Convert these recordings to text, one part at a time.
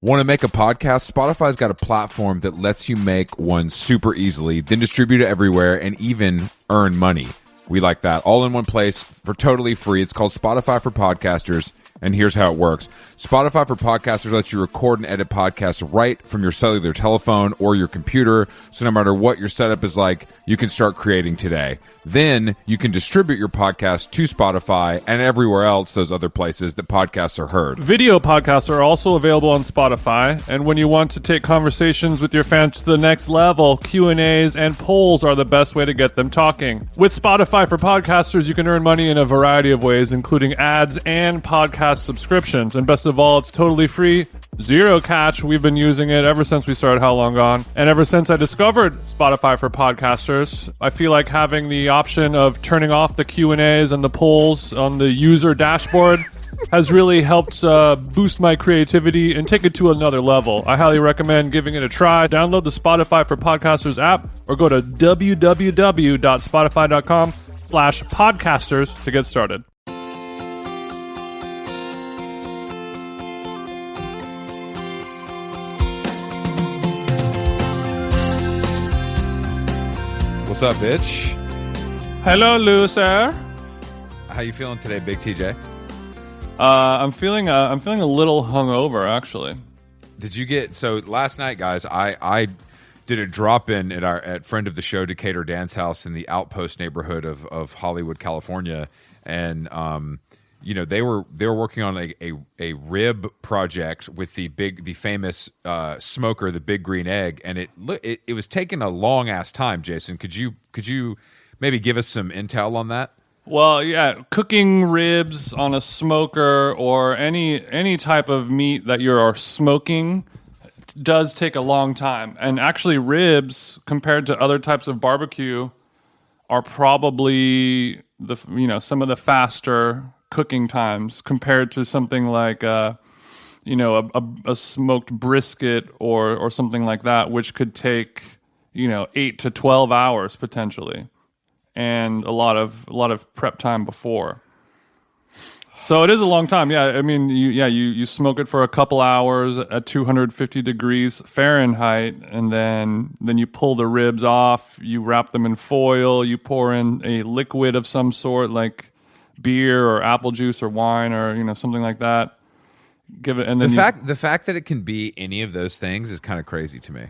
Want to make a podcast? Spotify's got a platform that lets you make one super easily, then distribute it everywhere, and even earn money. We like that. All in one place for totally free. It's called Spotify for Podcasters, and here's how it works. Spotify for Podcasters lets you record and edit podcasts right from your cellular telephone or your computer, so no matter what your setup is like, you can start creating today. Then you can distribute your podcast to Spotify and everywhere else, those other places that podcasts are heard. Video podcasts are also available on Spotify, and when you want to take conversations with your fans to the next level, Q&As and polls are the best way to get them talking. With Spotify for Podcasters, you can earn money in a variety of ways, including ads and podcast subscriptions. And best of all, it's totally free, zero catch. We've been using it ever since we started How Long Gone. And ever since I discovered Spotify for Podcasters, I feel like having the option of turning off the Q&As and the polls on the user dashboard has really helped boost my creativity and take it to another level. I highly recommend giving it a try. Download the Spotify for Podcasters app or go to www.spotify.com/podcasters to get started. What's up, bitch? Hello, loser. How you feeling today, Big TJ? I'm feeling a little hungover, actually. Did you get so last night, guys? I did a drop in at friend of the show Decatur Dance House in the Outpost neighborhood of Hollywood, California, and they were working on a rib project with the famous smoker, the Big Green Egg, and it was taking a long ass time. Jason, could you maybe give us some intel on that? Well, yeah, cooking ribs on a smoker or any type of meat that you're smoking does take a long time. And actually, ribs compared to other types of barbecue are probably some of the faster cooking times compared to something like a smoked brisket or something like that, which could take 8 to 12 hours potentially, and a lot of prep time before. So it is a long time. Yeah, I mean, you smoke it for a couple hours at 250 degrees Fahrenheit, and then you pull the ribs off. You wrap them in foil. You pour in a liquid of some sort, like beer or apple juice or wine or something like that. Give it, and then the fact that it can be any of those things is kind of crazy to me.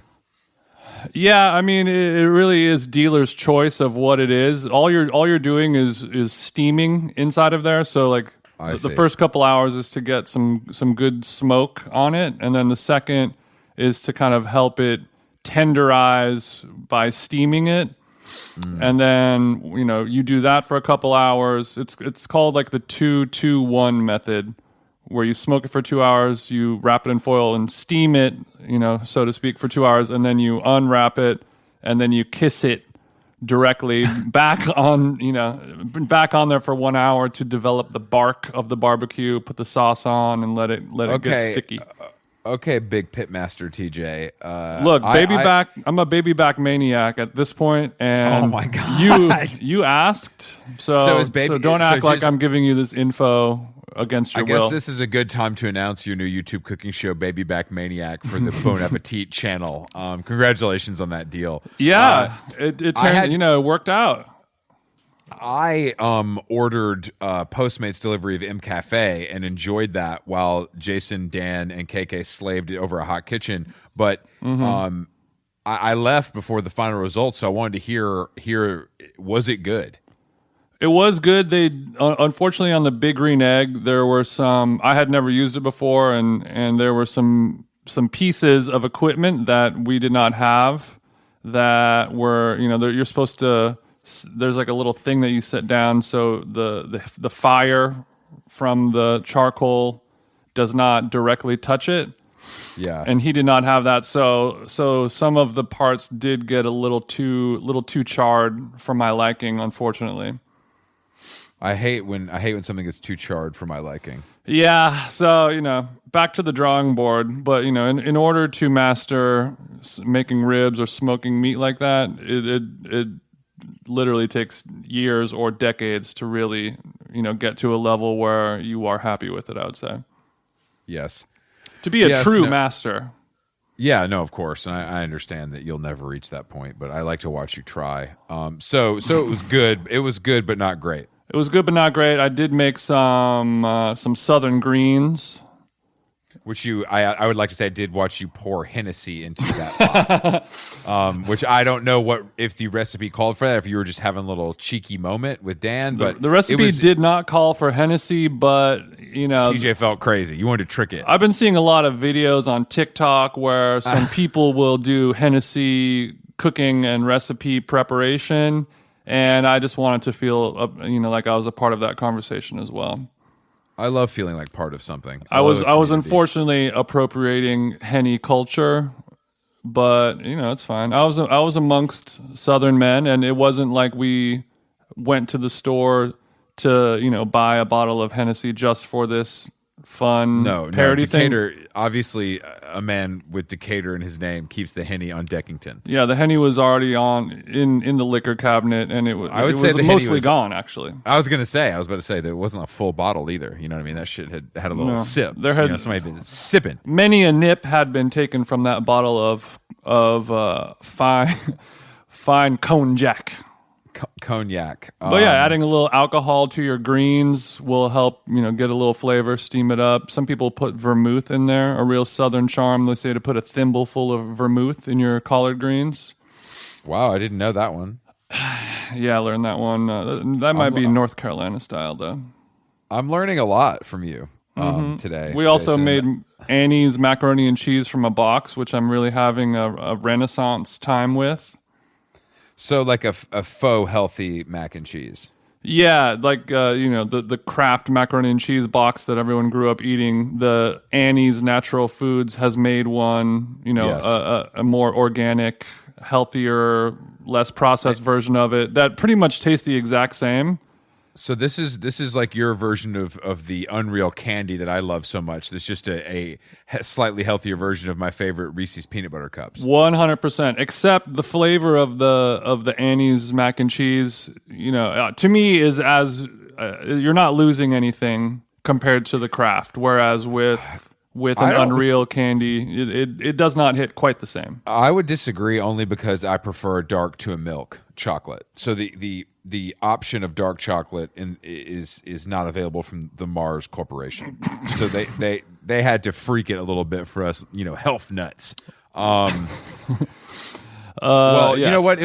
Yeah, I mean, it really is dealer's choice of what it is. All you're doing is steaming inside of there. So like the first couple hours is to get some good smoke on it, and then the second is to kind of help it tenderize by steaming it. And then you do that for a couple hours. It's called like the 2-2-1 method, where you smoke it for 2 hours, you wrap it in foil and steam it, so to speak, for 2 hours, and then you unwrap it, and then you kiss it directly back on there for 1 hour to develop the bark of the barbecue, put the sauce on, and let it get sticky. Okay, big pitmaster TJ. Look, I'm a baby back maniac at this point, and oh my god, you asked, so don't act like I'm giving you this info against your will. I guess this is a good time to announce your new YouTube cooking show, Baby Back Maniac, for the Bon Appetit channel. Congratulations on that deal. Yeah, it worked out. I ordered Postmates delivery of M Cafe and enjoyed that while Jason, Dan, and KK slaved it over a hot kitchen. But I left before the final results, so I wanted to hear was it good? It was good. They unfortunately on the Big Green Egg there were some. I had never used it before, and there were some pieces of equipment that we did not have that were you're supposed to. There's like a little thing that you set down so the fire from the charcoal does not directly touch it. Yeah. And he did not have that, so some of the parts did get a little too charred for my liking, unfortunately. I hate when something gets too charred for my liking. Yeah, so back to the drawing board. But in order to master making ribs or smoking meat like that, it literally takes years or decades to really get to a level where you are happy with it, I would say. Yes. To be a true master. Yeah, no, of course. And I understand that you'll never reach that point, but I like to watch you try. So it was good. It was good, but not great. It was good, but not great. I did make some Southern greens. Which I would like to say I did watch you pour Hennessy into that pot, which I don't know if the recipe called for that, if you were just having a little cheeky moment with Dan. But the recipe did not call for Hennessy, but TJ felt crazy. You wanted to trick it. I've been seeing a lot of videos on TikTok where some people will do Hennessy cooking and recipe preparation, and I just wanted to feel like I was a part of that conversation as well. I love feeling like part of something. I was unfortunately appropriating Henny culture, but it's fine. I was amongst Southern men, and it wasn't like we went to the store to buy a bottle of Hennessy just for this fun parody Decatur, thing. Obviously, a man with Decatur in his name keeps the Henny on Deckington. Yeah, the Henny was already in the liquor cabinet, and it was mostly gone. Actually, I was about to say that it wasn't a full bottle either. You know what I mean? That shit had a little sip. There had somebody been sipping. Many a nip had been taken from that bottle of fine cognac. Cognac. But adding a little alcohol to your greens will help, get a little flavor, steam it up. Some people put vermouth in there, a real Southern charm. They say to put a thimble full of vermouth in your collard greens. Wow, I didn't know that one. Yeah, I learned that one. That might be North Carolina style, though. I'm learning a lot from you today. We also made Annie's macaroni and cheese from a box, which I'm really having a renaissance time with. So like a faux healthy mac and cheese. Yeah, like the Kraft macaroni and cheese box that everyone grew up eating. The Annie's Natural Foods has made one, Yes. a more organic, healthier, less processed version of it that pretty much tastes the exact same. So this is like your version of the Unreal candy that I love so much. That's just a slightly healthier version of my favorite Reese's peanut butter cups. 100%. Except the flavor of the Annie's mac and cheese, to me is as you're not losing anything compared to the Kraft. Whereas with an Unreal candy, it does not hit quite the same. I would disagree only because I prefer dark to a milk chocolate. So the option of dark chocolate is not available from the Mars Corporation. So they had to freak it a little bit for us, health nuts. Well, yes, you know what?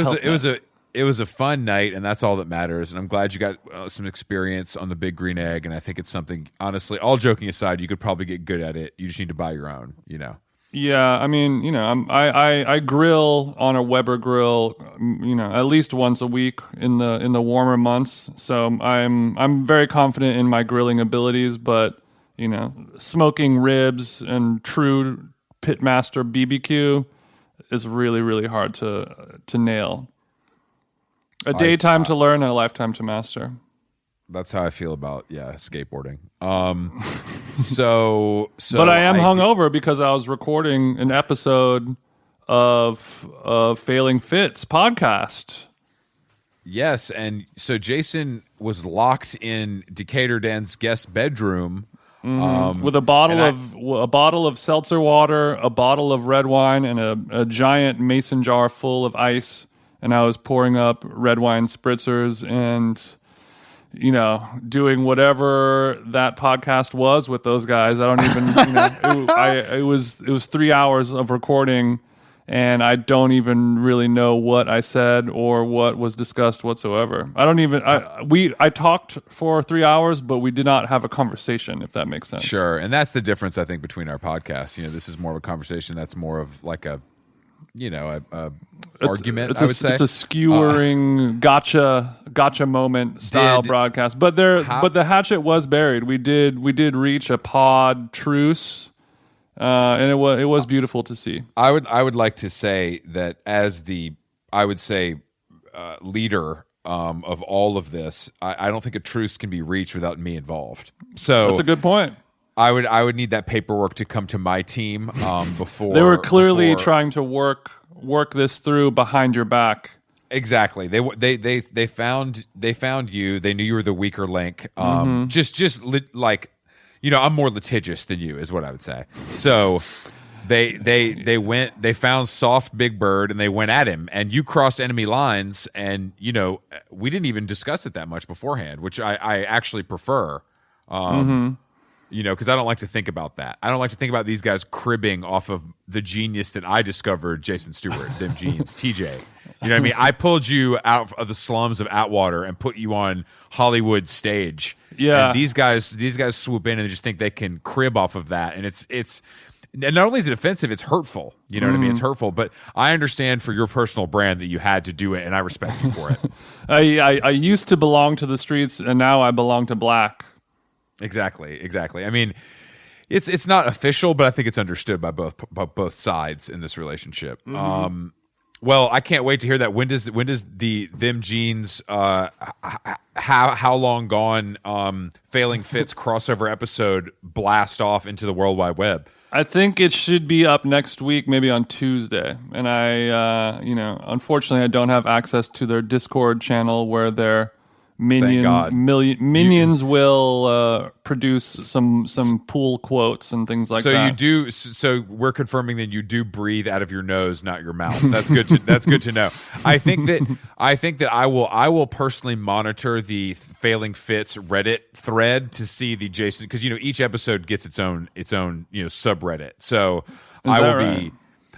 It was a fun night, and that's all that matters. And I'm glad you got some experience on the Big Green Egg. And I think it's something. Honestly, all joking aside, you could probably get good at it. You just need to buy your own. Yeah, I mean, I grill on a Weber grill, at least once a week in the warmer months. So I'm very confident in my grilling abilities, but smoking ribs and true pitmaster BBQ is really, really hard to nail. A daytime to learn and a lifetime to master. That's how I feel about skateboarding. So but I am hungover because I was recording an episode of Failing Fits podcast. Yes, and so Jason was locked in Decatur Dan's guest bedroom with a bottle of seltzer water, a bottle of red wine, and a giant mason jar full of ice. And I was pouring up red wine spritzers and doing whatever that podcast was with those guys. I don't even, it was 3 hours of recording, and I don't even really know what I said or what was discussed whatsoever. I talked for 3 hours, but we did not have a conversation, if that makes sense. Sure, and that's the difference I think between our podcasts. This is more of a conversation that's more of like a argument. I would say it's a skewering gotcha moment style broadcast. But the hatchet was buried. We did reach a pod truce, and it was beautiful to see. I would like to say that as the leader of all of this, I don't think a truce can be reached without me involved. So that's a good point. I would need that paperwork to come to my team before they were clearly trying to work this through behind your back. Exactly. They found you. They knew you were the weaker link. Like I'm more litigious than you, is what I would say. So they found soft Big Bird and they went at him, and you crossed enemy lines, and we didn't even discuss it that much beforehand, which I actually prefer. Because I don't like to think about that. I don't like to think about these guys cribbing off of the genius that I discovered, Jason Stewart, them jeans, TJ. You know what I mean? I pulled you out of the slums of Atwater and put you on Hollywood stage. Yeah. And these guys swoop in and they just think they can crib off of that. And it's and not only is it offensive, it's hurtful. You know what I mean? It's hurtful. But I understand for your personal brand that you had to do it, and I respect you for it. I used to belong to the streets, and now I belong to black. Exactly. I mean, it's not official, but I think it's understood by both sides in this relationship. Well, I can't wait to hear that. When does the Them Jeans how long gone Failing Fits crossover episode blast off into the World Wide Web? I think it should be up next week, maybe on Tuesday. And I, unfortunately, I don't have access to their Discord channel where their minions will produce some pool quotes and things like that. So you do. So we're confirming that you do breathe out of your nose, not your mouth. That's good. That's good to know. I think that I will personally monitor the Failing Fits Reddit thread to see the Jason, because each episode gets its own subreddit. So I will be.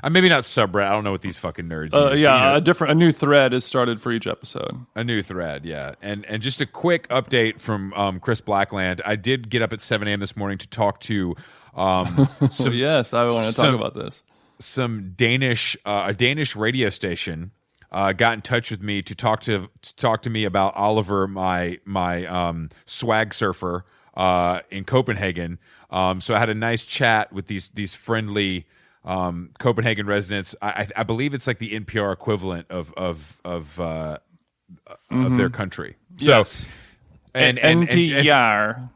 Maybe not subreddit. I don't know what these fucking nerds use. Yeah, a new thread is started for each episode. A new thread, yeah. And just a quick update from Chris Blackland. I did get up at 7 a.m. this morning to talk to yes, I want to talk about this. Some a Danish radio station got in touch with me to talk to me about Oliver, my swag surfer in Copenhagen. So I had a nice chat with these friendly Copenhagen residents. I believe it's like the NPR equivalent of their country. So, yes. And NPR.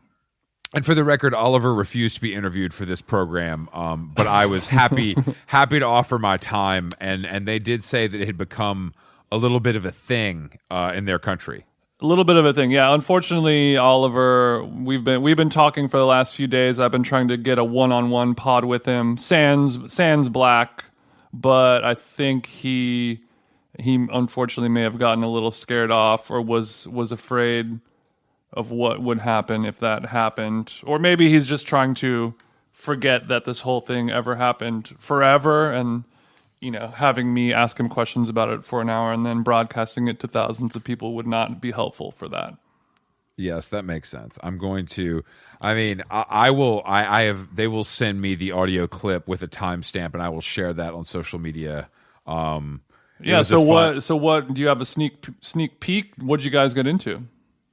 And for the record, Oliver refused to be interviewed for this program, but I was happy to offer my time, and they did say that it had become a little bit of a thing in their country. A little bit of a thing, yeah. Unfortunately, Oliver, we've been talking for the last few days. I've been trying to get a one-on-one pod with him. Sans black, but I think he unfortunately may have gotten a little scared off, or was afraid of what would happen if that happened, or maybe he's just trying to forget that this whole thing ever happened forever, and having me ask him questions about it for an hour and then broadcasting it to thousands of people would not be helpful for that. Yes, that makes sense. I'm going to. I mean, I will. I have. They will send me the audio clip with a timestamp, and I will share that on social media. Yeah. So what? Do you have a sneak peek? What'd you guys get into?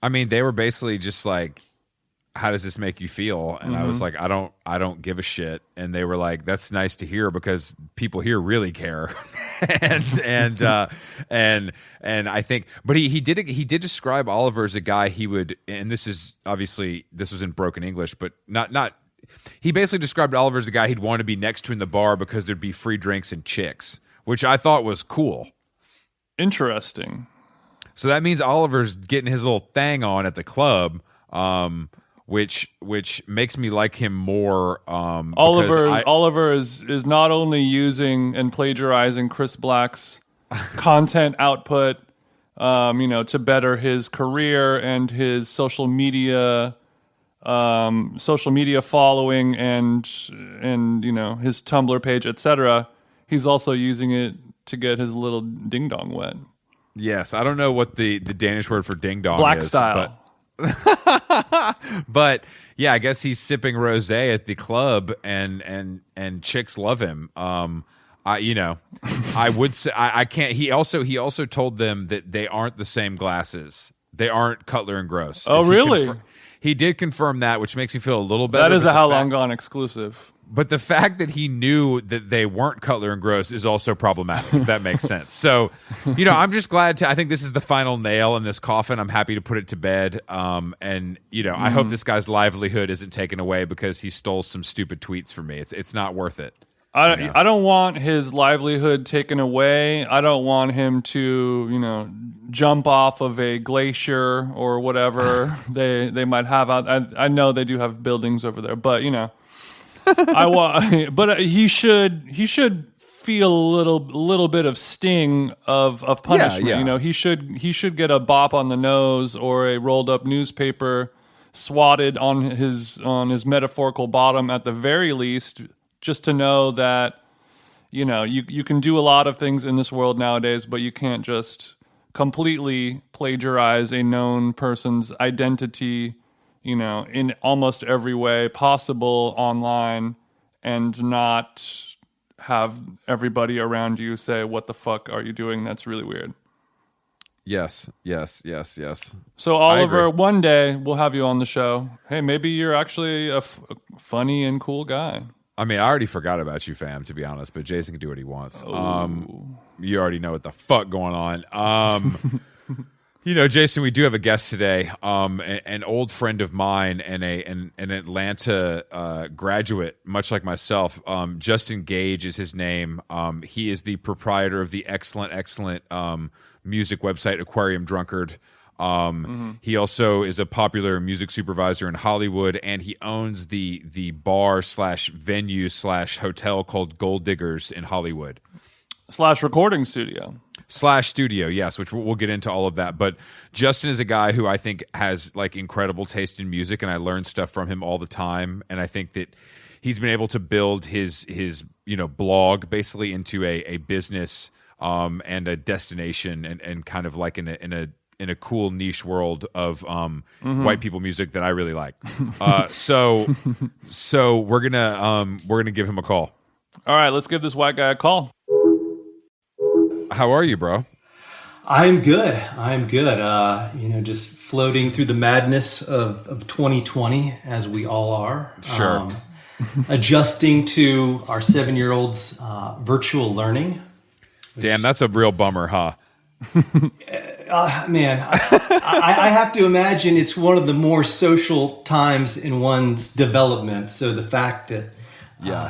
I mean, they were basically just like, how does this make you feel? And I was like, I don't give a shit. And they were like, that's nice to hear because people here really care. and I think, but he did describe Oliver as a guy he would, and this was in broken English, but not, he basically described Oliver as a guy he'd want to be next to in the bar because there'd be free drinks and chicks, which I thought was cool. Interesting. So that means Oliver's getting his little thing on at the club. Which makes me like him more. Oliver is not only using and plagiarizing Chris Black's content output, to better his career and his social media following and his Tumblr page, etc. He's also using it to get his little ding dong wet. Yes, I don't know what the Danish word for ding dong Black is, style. But yeah, I guess he's sipping rosé at the club, and chicks love him. I would say I can't. He also told them that they aren't the same glasses. They aren't Cutler and Gross. Oh, really? He did confirm that, which makes me feel a little better. That is a How Long Gone exclusive. But the fact that he knew that they weren't Cutler and Gross is also problematic, if that makes sense. So, I'm just glad I think this is the final nail in this coffin. I'm happy to put it to bed. I hope this guy's livelihood isn't taken away because he stole some stupid tweets from me. It's not worth it. I don't want his livelihood taken away. I don't want him to, jump off of a glacier or whatever they might have out. I know they do have buildings over there, but but he should feel a little bit of sting of punishment. Yeah. He should get a bop on the nose or a rolled up newspaper swatted on his metaphorical bottom at the very least, just to know that you can do a lot of things in this world nowadays, but you can't just completely plagiarize a known person's identity, in almost every way possible online, and not have everybody around you say, "What the fuck are you doing? That's really weird." Yes. So Oliver, one day we'll have you on the show. Hey, maybe you're actually a funny and cool guy. I mean, I already forgot about you, fam, to be honest, but Jason can do what he wants. You already know what the fuck going on. Jason, we do have a guest today, an old friend of mine and an Atlanta graduate, much like myself. Justin Gage is his name. He is the proprietor of the excellent music website Aquarium Drunkard. He also is a popular music supervisor in Hollywood, and he owns the bar / venue / hotel called Gold Diggers in Hollywood. / recording studio. /studio, yes, which we'll get into all of that. But Justin is a guy who I think has like incredible taste in music, and I learn stuff from him all the time. And I think that he's been able to build his blog basically into a business and a destination and kind of like in a cool niche world of white people music that I really like. So we're gonna give him a call. All right, let's give this white guy a call. How are you, bro? I'm good. Just floating through the madness of 2020, as we all are. Sure. Adjusting to our 7-year-old's virtual learning. Damn, that's a real bummer, huh? Man, I have to imagine it's one of the more social times in one's development. So the fact that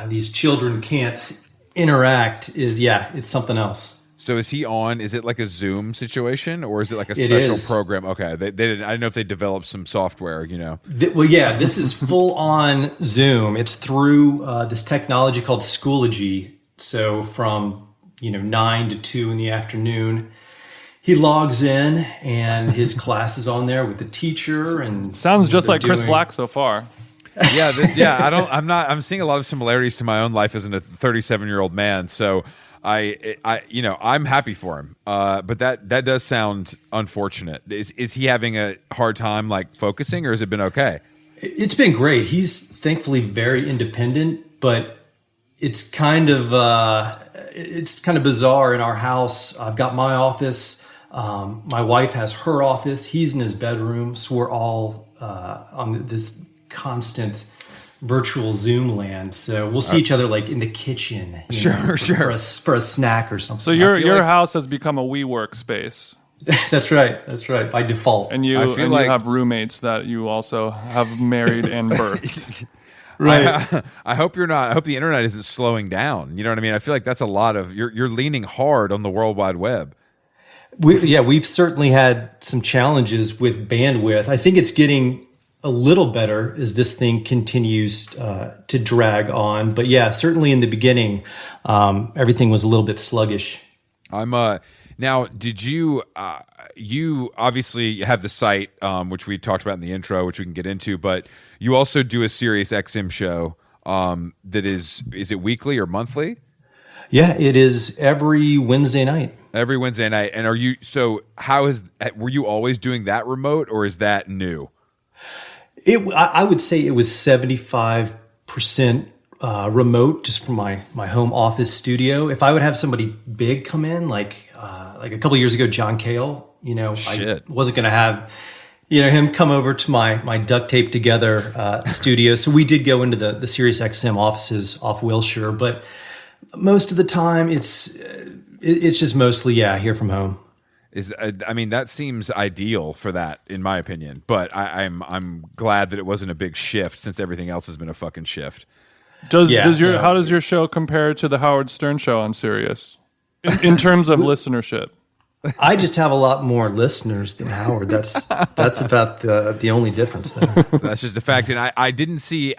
these children can't interact it's something else. So is he on? Is it like a Zoom situation, or is it like a special program? Okay, they didn't. I don't know if they developed some software. This is full on Zoom. It's through this technology called Schoology. So from 9 to 2 in the afternoon, he logs in, and his class is on there with the teacher. And sounds just like Chris Black so far. I'm seeing a lot of similarities to my own life as a 37-year-old man. So I'm happy for him. But that does sound unfortunate. Is he having a hard time like focusing, or has it been okay? It's been great. He's thankfully very independent, but it's kind of bizarre in our house. I've got my office. My wife has her office. He's in his bedroom. So we're all on this constant virtual Zoom land. So we'll see each other like in the kitchen, for a snack or something. So your house has become a WeWork space. That's right. By default. And you have roommates that you also have married and birthed. Right. I hope you're not. I hope the internet isn't slowing down. You know what I mean? I feel like that's a lot of you're leaning hard on the World Wide Web. We've certainly had some challenges with bandwidth. I think it's getting a little better as this thing continues to drag on. But certainly in the beginning, everything was a little bit sluggish. Now, did you obviously have the site, which we talked about in the intro, which we can get into, but you also do a Sirius XM show that is it weekly or monthly? Yeah, it is every Wednesday night. Every Wednesday night. And were you always doing that remote, or is that new? I would say it was 75% remote, just from my home office studio. If I would have somebody big come in, like a couple of years ago, John Cale, I wasn't going to have him come over to my duct tape together studio. So we did go into the Sirius XM offices off Wilshire, but most of the time it's just mostly here from home. That seems ideal for that, in my opinion. But I'm glad that it wasn't a big shift, since everything else has been a fucking shift. How does your show compare to the Howard Stern show on Sirius in terms of listenership? I just have a lot more listeners than Howard. That's about the only difference there. That's just a fact. And I didn't see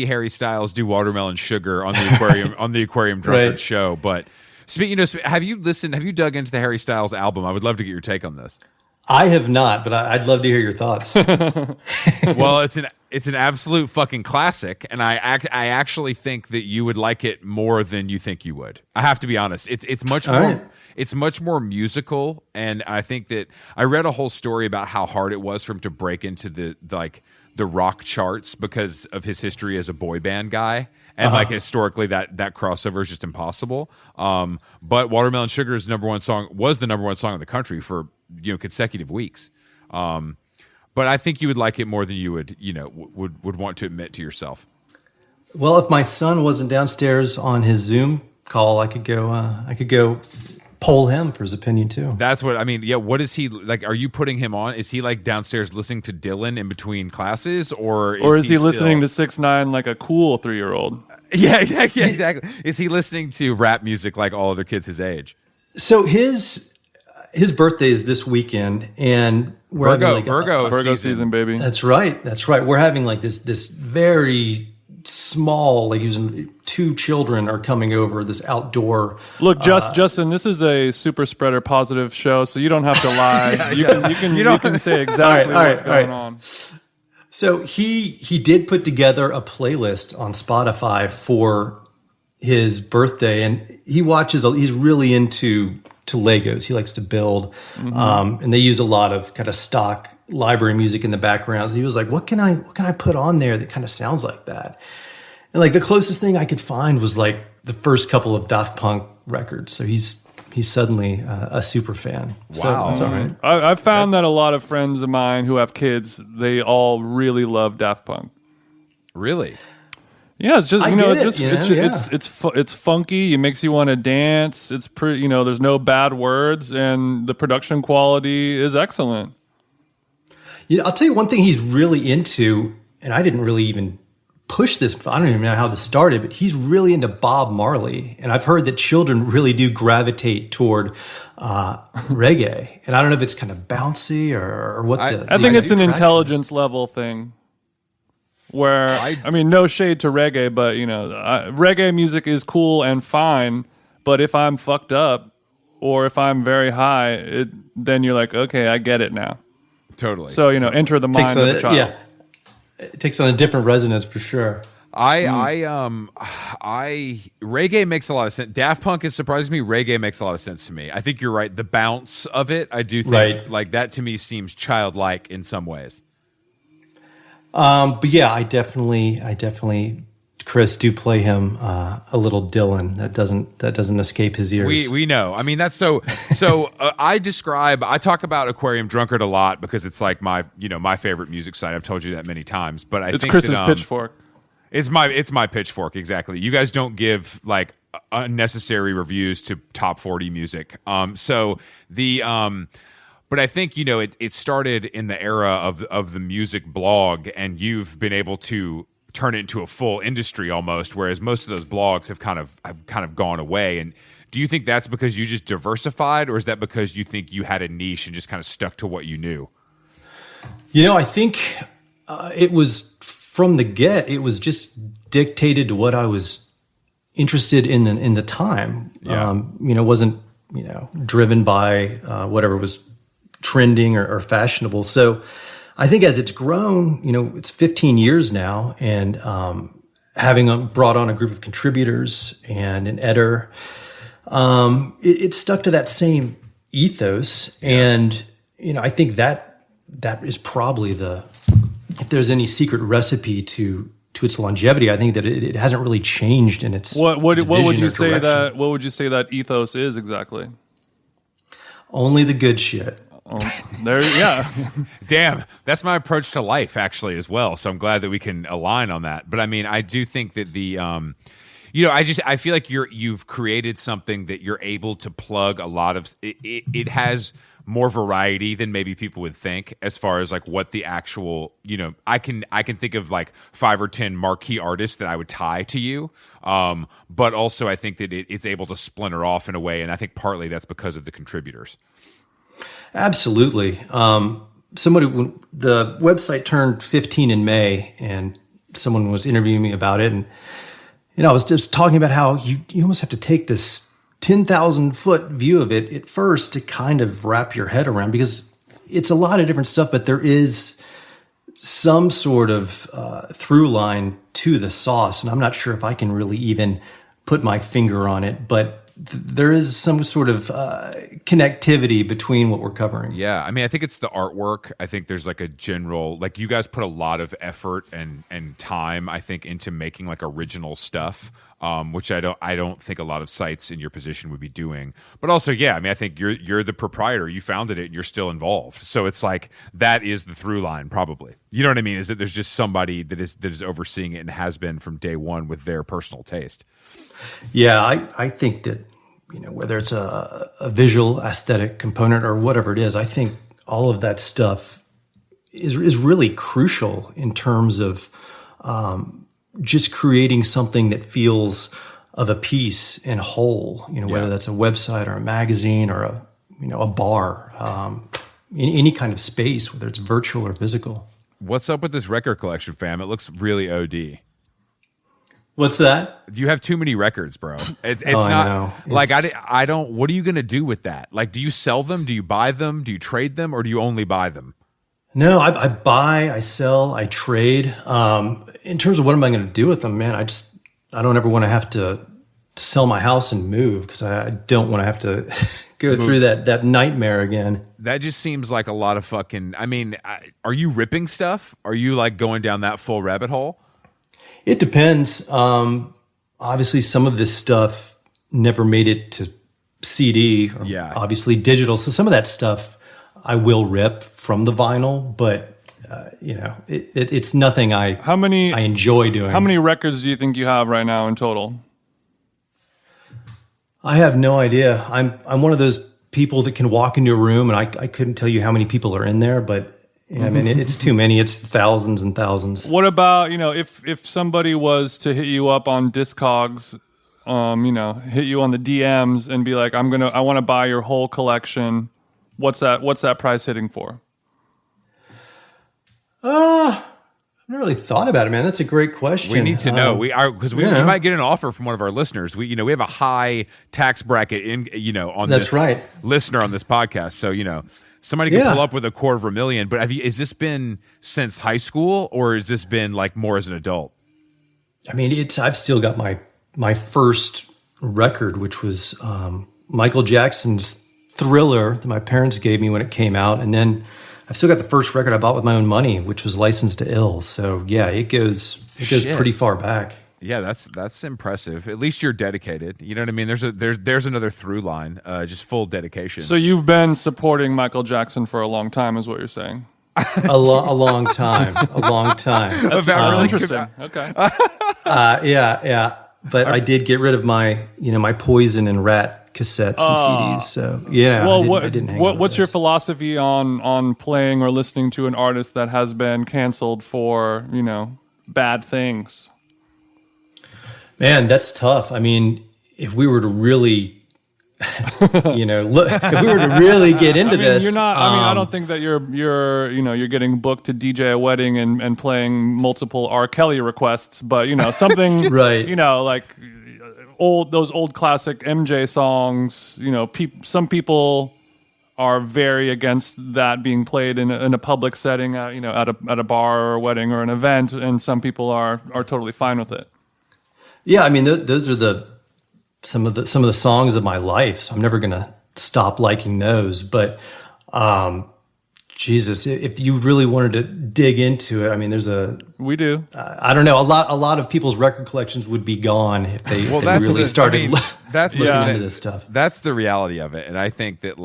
Harry Styles do Watermelon Sugar on the Aquarium Drunkard show. But have you dug into the Harry Styles album? I would love to get your take on this. I have not, but I'd love to hear your thoughts. Well, it's an absolute fucking classic, and I actually think that you would like it more than you think you would. I have to be honest. It's much more. Right. It's much more musical, and I think that I read a whole story about how hard it was for him to break into the rock charts because of his history as a boy band guy, and historically that crossover is just impossible. But Watermelon Sugar was the number one song in the country for consecutive weeks. But I think you would like it more than you would want to admit to yourself. Well, if my son wasn't downstairs on his Zoom call, I could go poll him for his opinion too. That's what I mean. Yeah, what is he like? Are you putting him on? Is he like downstairs listening to Dylan in between classes, or is he listening to 6ix9ine like a cool 3-year-old? Yeah, exactly. Is he listening to rap music like all other kids his age? So his birthday is this weekend, and we're Virgo season, baby. That's right. We're having like this very small, like using 2 children are coming over, this outdoor. Look, Justin, this is a super spreader positive show, so you don't have to lie. You can say exactly what's going on. So he did put together a playlist on Spotify for his birthday, and he's really into Legos. He likes to build, and they use a lot of kind of stock library music in the background. So he was like, what can I put on there that kind of sounds like that? And like the closest thing I could find was like the first couple of Daft Punk records. So he's suddenly a super fan. Wow. So that's all right. I've found that a lot of friends of mine who have kids, they all really love Daft Punk. Really? Yeah, it's just it's funky. It makes you want to dance. It's pretty. There's no bad words, and the production quality is excellent. I'll tell you one thing he's really into, and I didn't really even push this. I don't even know how this started, but he's really into Bob Marley, and I've heard that children really do gravitate toward reggae. And I don't know if it's kind of bouncy or what. I think it's an intelligence level thing. Where I mean, no shade to reggae, but reggae music is cool and fine. But if I'm fucked up or if I'm very high, then you're like, okay, I get it now. Totally. So enter the mind of a child. Yeah, it takes on a different resonance for sure. Reggae makes a lot of sense. Daft Punk is surprising me. Reggae makes a lot of sense to me. I think you're right. The bounce of it, I do think, like that to me seems childlike in some ways. But yeah, I definitely, Chris, do play him a little Dylan. That doesn't escape his ears. We know. I mean, that's so. I talk about Aquarium Drunkard a lot because it's like my favorite music site. I've told you that many times. But I think Chris's pitchfork. It's my pitchfork, exactly. You guys don't give like unnecessary reviews to top 40 music. But I think it started in the era of the music blog, and you've been able to turn it into a full industry almost. Whereas most of those blogs have kind of gone away. And do you think that's because you just diversified, or is that because you think you had a niche and just kind of stuck to what you knew? I think it was from the get. It was just dictated to what I was interested in the time. Yeah. Wasn't driven by whatever was trending or fashionable. So I think as it's grown, it's 15 years now, and having brought on a group of contributors and an editor, it stuck to that same ethos. Yeah. And I think that is probably if there's any secret recipe to its longevity, I think that it hasn't really changed in its what would you say direction. What would you say that ethos is exactly? Only the good shit. Yeah. Damn, that's my approach to life actually as well. So I'm glad that we can align on that. But I mean, I do think that I feel like you've created something that you're able to plug a lot of. It has more variety than maybe people would think as far as like what the actual, I can think of like 5 or 10 marquee artists that I would tie to you. But also I think that it's able to splinter off in a way. And I think partly that's because of the contributors. Absolutely. When the website turned 15 in May, and someone was interviewing me about it. And, I was just talking about how you almost have to take this 10,000-foot view of it at first to kind of wrap your head around, because it's a lot of different stuff, but there is some sort of through line to the sauce. And I'm not sure if I can really even put my finger on it, but there is some sort of connectivity between what we're covering. Yeah, I mean, I think it's the artwork. I think there's like a general, like you guys put a lot of effort and time, I think, into making like original stuff, which I don't think a lot of sites in your position would be doing. But also, yeah, I mean, I think you're the proprietor. You founded it, and you're still involved. So it's like that is the through line, probably. You know what I mean? Is that there's just somebody that is overseeing it and has been from day one with their personal taste. Yeah, I think that, whether it's a visual aesthetic component or whatever it is, I think all of that stuff is really crucial in terms of just creating something that feels of a piece and whole, whether that's a website or a magazine or a bar, any kind of space, whether it's virtual or physical. What's up with this record collection, fam? It looks really OD. What's that? You have too many records, bro. It's not not I know. like I don't. What are you gonna do with that? Like, do you sell them? Do you buy them? Do you trade them, or do you only buy them? No, I buy, I sell, I trade. In terms of what am I going to do with them, man? I don't ever want to have to sell my house and move, because I don't want to have to go through that nightmare again. That just seems like a lot of fucking. I mean, are you ripping stuff? Are you like going down that full rabbit hole? It depends. Obviously, some of this stuff never made it to CD, or obviously digital. So some of that stuff I will rip from the vinyl, but it's nothing I enjoy doing. How many records do you think you have right now in total? I have no idea. I'm one of those people that can walk into a room and I couldn't tell you how many people are in there, but I mean, it's too many. It's thousands and thousands. What about, if somebody was to hit you up on Discogs, hit you on the DMs and be like, I want to buy your whole collection. What's that price hitting for? I've never really thought about it, man. That's a great question. We need to know. We might get an offer from one of our listeners. We have a high tax bracket on That's this right. listener on this podcast. So, somebody can pull up with $250,000, but has this been since high school, or has this been like more as an adult? I mean, I've still got my first record, which was Michael Jackson's Thriller that my parents gave me when it came out, and then I've still got the first record I bought with my own money, which was Licensed to Ill. So yeah, it goes pretty far back. Yeah, that's impressive. At least you're dedicated. You know what I mean? There's another through line, just full dedication. So you've been supporting Michael Jackson for a long time, is what you're saying? a long time. That's really interesting. Okay. Yeah. But I did get rid of my my Poison and Rat cassettes and CDs. So yeah. Well, I didn't hang on what's your philosophy on playing or listening to an artist that has been canceled for bad things? Man, that's tough. I mean, if we were to really, if we were to really get into this, you're not. I don't think that you're getting booked to DJ a wedding and playing multiple R. Kelly requests, but something, right? Like those old classic MJ songs. Some people are very against that being played in a public setting, at a bar or a wedding or an event, and some people are totally fine with it. Yeah, I mean, those are some of the songs of my life, so I'm never gonna stop liking those. But Jesus, if you really wanted to dig into it, I mean, we do. I don't know. A lot of people's record collections would be gone if they really started looking into this stuff. That's the reality of it, and I think that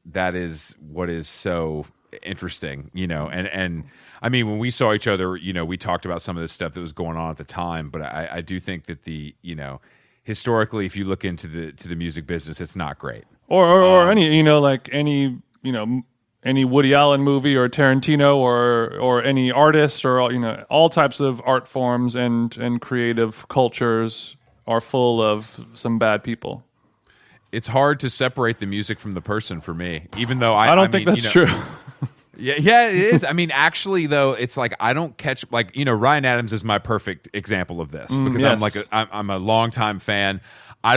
that is what is so interesting, and. I mean, when we saw each other, we talked about some of the stuff that was going on at the time, but I do think that historically, if you look into the music business, it's not great. Or any any Woody Allen movie or Tarantino or any artist or all types of art forms and creative cultures are full of some bad people. It's hard to separate the music from the person for me, even though I don't think that's true. Yeah, it is. I mean, actually, though, it's like I don't catch Ryan Adams is my perfect example of this because yes. I'm a longtime fan. I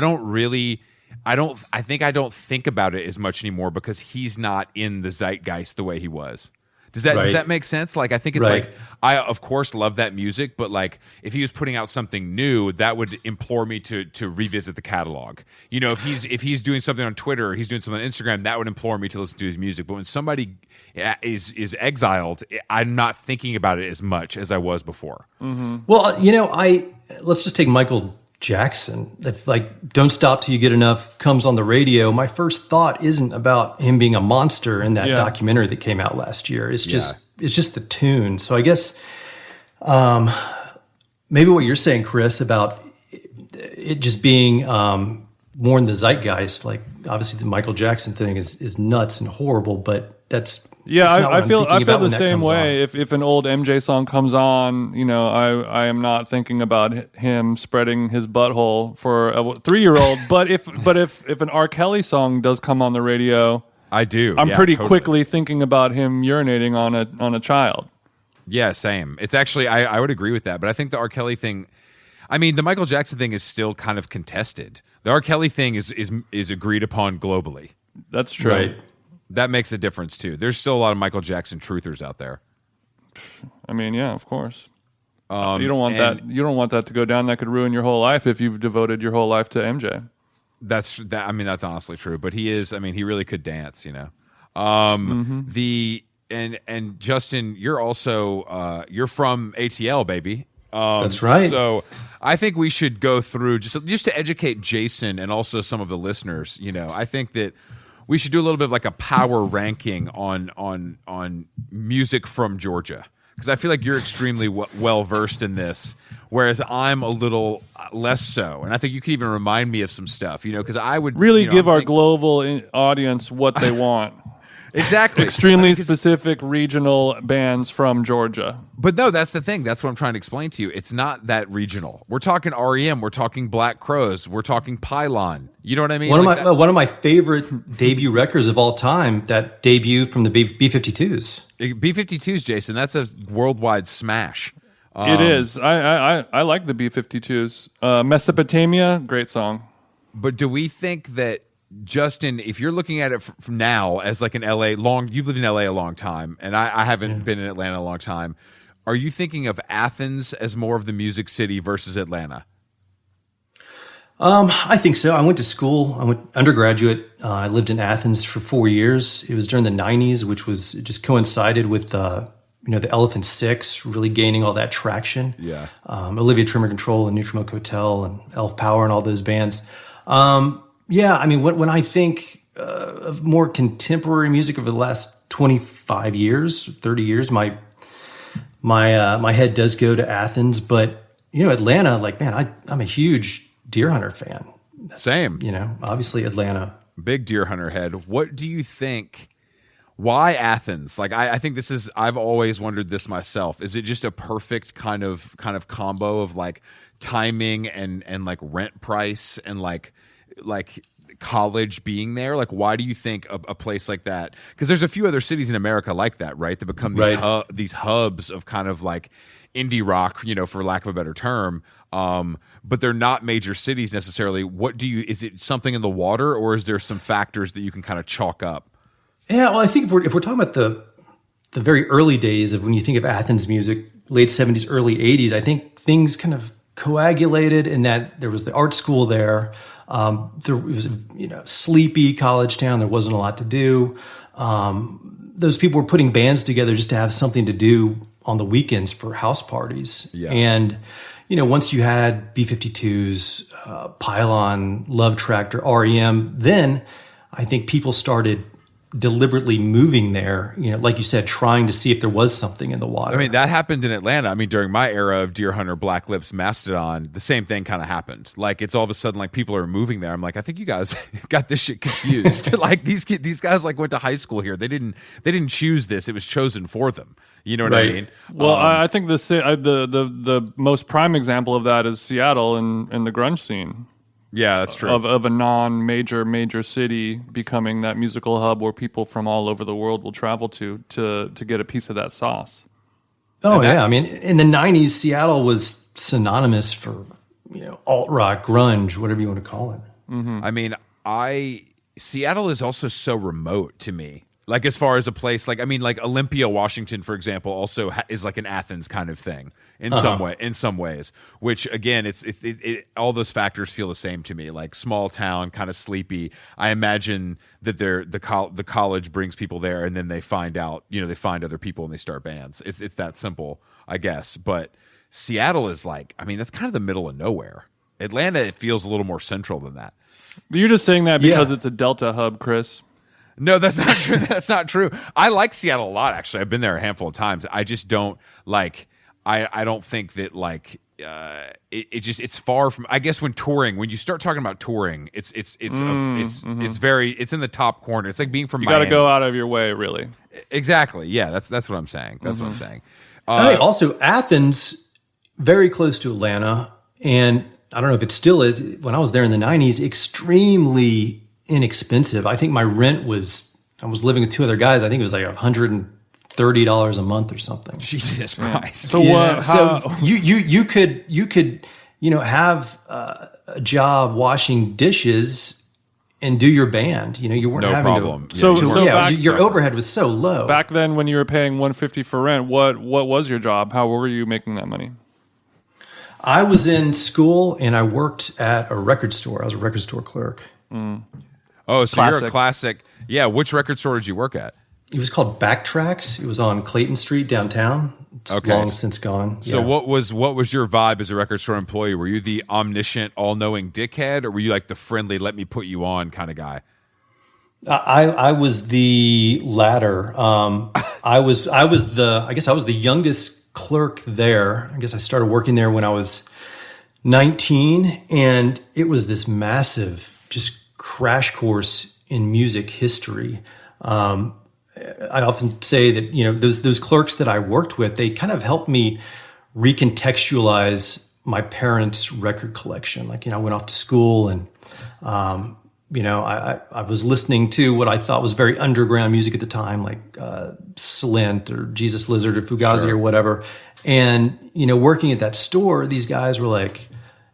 think I don't think about it as much anymore because he's not in the zeitgeist the way he was. Does that make sense? Like, I think it's like, I of course love that music, but like if he was putting out something new, that would implore me to revisit the catalog. If he's doing something on Twitter, or he's doing something on Instagram, that would implore me to listen to his music. But when somebody is exiled, I'm not thinking about it as much as I was before. Mm-hmm. Well, let's just take Michael Jackson. If Don't Stop Till You Get Enough comes on the radio, my first thought isn't about him being a monster in that documentary that came out last year. It's just the tune. So I guess maybe what you're saying, Chris, about it just being more in the zeitgeist, like obviously the Michael Jackson thing is nuts and horrible, but that's I feel the same way. If an old MJ song comes on, I am not thinking about him spreading his butthole for a 3-year-old. but if an R. Kelly song does come on the radio, I do. I'm pretty quickly thinking about him urinating on a child. Yeah, same. It's actually I would agree with that, but I think the R. Kelly thing. I mean, the Michael Jackson thing is still kind of contested. The R. Kelly thing is agreed upon globally. That's true. Right. That makes a difference too. There's still a lot of Michael Jackson truthers out there. I mean, yeah, of course. You don't want that. You don't want that to go down. That could ruin your whole life if you've devoted your whole life to MJ. That's honestly true. But he is. I mean, he really could dance. And Justin, you're also you're from ATL, baby. That's right. So I think we should go through just to educate Jason and also some of the listeners. I think that we should do a little bit of like a power ranking on music from Georgia, because I feel like you're extremely well versed in this, whereas I'm a little less so. And I think you can even remind me of some stuff, because I would really give our global audience what they want. Exactly. Extremely specific regional bands from Georgia. But no, that's the thing. That's what I'm trying to explain to you. It's not that regional. We're talking REM. We're talking Black Crowes. We're talking Pylon. You know what I mean? One of my favorite debut records of all time, that debut from the B-52s. B-52s, Jason, that's a worldwide smash. It is. I like the B-52s. Mesopotamia, great song. But do we think that, Justin, if you're looking at it from now as like an you've lived in LA a long time, and I haven't been in Atlanta a long time. Are you thinking of Athens as more of the music city versus Atlanta? I think so. I went to school. I went undergraduate. I lived in Athens for 4 years. It was during the 90s, which was just coincided with the Elephant Six really gaining all that traction. Yeah. Olivia Tremor Control and Neutral Milk Hotel and Elf Power and all those bands. Yeah, I mean, when I think of more contemporary music over the last 25 years, 30 years, my head does go to Athens. But Atlanta, I'm a huge Deer Hunter fan. Same. Obviously Atlanta. Big Deer Hunter head. What do you think? Why Athens? I think this is. I've always wondered this myself. Is it just a perfect kind of combo of like timing and like rent price and like college being there? Like, why do you think a place like that? Because there's a few other cities in America like that, right? That become these hubs of kind of like indie rock, for lack of a better term. But they're not major cities necessarily. Is it something in the water, or is there some factors that you can kind of chalk up? Yeah, well, I think if we're talking about the very early days of when you think of Athens music, late 70s, early 80s, I think things kind of coagulated in that there was the art school there. There was sleepy college town. There wasn't a lot to do. Those people were putting bands together just to have something to do on the weekends for house parties. Yeah. And once you had B-52s, Pylon, Love Tractor, REM, then I think people started deliberately moving there, like you said, trying to see if there was something in the water. I mean, that happened in Atlanta. I mean, during my era of Deer Hunter, Black Lips, Mastodon, the same thing kind of happened. Like, it's all of a sudden like people are moving there. I'm like, I think you guys got this shit confused. Like these guys like went to high school here. They didn't choose this. It was chosen for them. You know what I mean? Well, I think the most prime example of that is Seattle and the grunge scene. Yeah, that's true. Of a major city becoming that musical hub where people from all over the world will travel to get a piece of that sauce. Oh, yeah. I mean, in the 90s, Seattle was synonymous for, alt rock, grunge, whatever you want to call it. Mm-hmm. I mean, Seattle is also so remote to me. Like, as far as a place, like, I mean, like Olympia, Washington, for example, also is like an Athens kind of thing in some ways, which again, it's all those factors feel the same to me, like small town, kind of sleepy. I imagine that the college brings people there and then they find out, they find other people and they start bands. It's that simple, I guess. But Seattle is like, I mean, that's kind of the middle of nowhere. Atlanta, it feels a little more central than that. You're just saying that because it's a Delta hub, Chris. No, that's not true. That's not true. I like Seattle a lot, actually. I've been there a handful of times. I just don't like. I don't think that like it's far from. I guess when you start talking about touring, it's very it's in the top corner. It's like being from. You got to go out of your way, really. Exactly. Yeah, that's what I'm saying. That's what I'm saying. I think also Athens, very close to Atlanta, and I don't know if it still is. When I was there in the 90s, extremely inexpensive. I think my rent I was living with two other guys. I think it was like $130 a month or something. Jesus Christ. So you could have a job washing dishes and do your band. You weren't having problem. Your overhead was so low. Back then when you were paying $150 for rent, what was your job? How were you making that money? I was in school and I worked at a record store. I was a record store clerk. Oh, so you're a classic. Yeah, which record store did you work at? It was called Backtracks. It was on Clayton Street downtown. It's long since gone. So what was your vibe as a record store employee? Were you the omniscient, all-knowing dickhead, or were you like the friendly, let me put you on kind of guy? I was the latter. I guess I was the youngest clerk there. I guess I started working there when I was 19, and it was this massive just crash course in music history. I often say that, those clerks that I worked with, they kind of helped me recontextualize my parents' record collection. Like, I went off to school and, I was listening to what I thought was very underground music at the time, like Slint or Jesus Lizard or Fugazi or whatever. And, working at that store, these guys were like,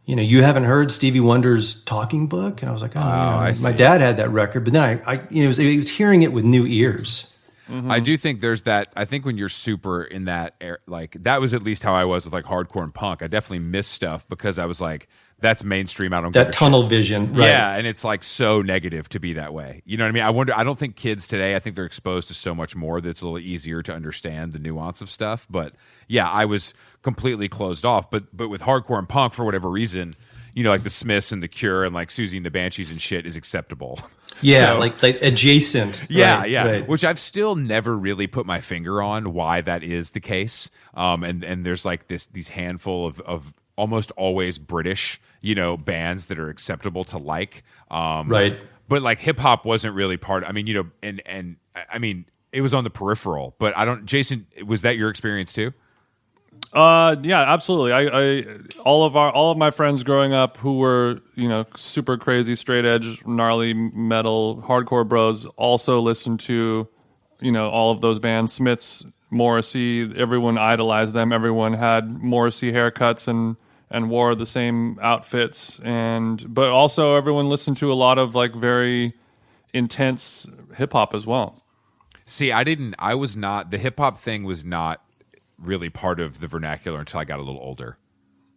you haven't heard Stevie Wonder's Talking Book? And I was like, my dad had that record. But then I was hearing it with new ears. Mm-hmm. I do think there's that. I think when you're super in that, like, that was at least how I was with like hardcore and punk. I definitely missed stuff because I was like, that's mainstream. I don't that tunnel vision. Right. Yeah, and it's like so negative to be that way. You know what I mean? I don't think kids today, I think they're exposed to so much more that it's a little easier to understand the nuance of stuff. But yeah, I was completely closed off. But with hardcore and punk, for whatever reason, like the Smiths and the Cure and like Susie and the Banshees and shit is acceptable. Yeah, so, like adjacent. Yeah, right, yeah. Right. Which I've still never really put my finger on why that is the case. And there's like these handful of almost always British, bands that are acceptable to like. Right. But like hip hop wasn't really part. I mean, and I mean, it was on the peripheral. But Jason, was that your experience too? Yeah, absolutely. I all of my friends growing up who were, super crazy, straight edge, gnarly metal, hardcore bros also listened to, all of those bands, Smiths, Morrissey. Everyone idolized them. Everyone had Morrissey haircuts and wore the same outfits. But also everyone listened to a lot of like very intense hip hop as well. See, the hip hop thing was not really part of the vernacular until I got a little older.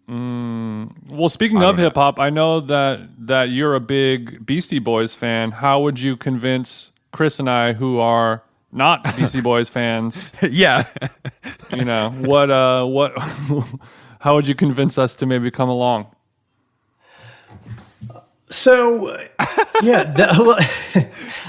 Well, speaking of hip hop, I know that you're a big Beastie Boys fan. How would you convince Chris and I, who are not Beastie Boys fans? Yeah. What how would you convince us to maybe come along? So, yeah,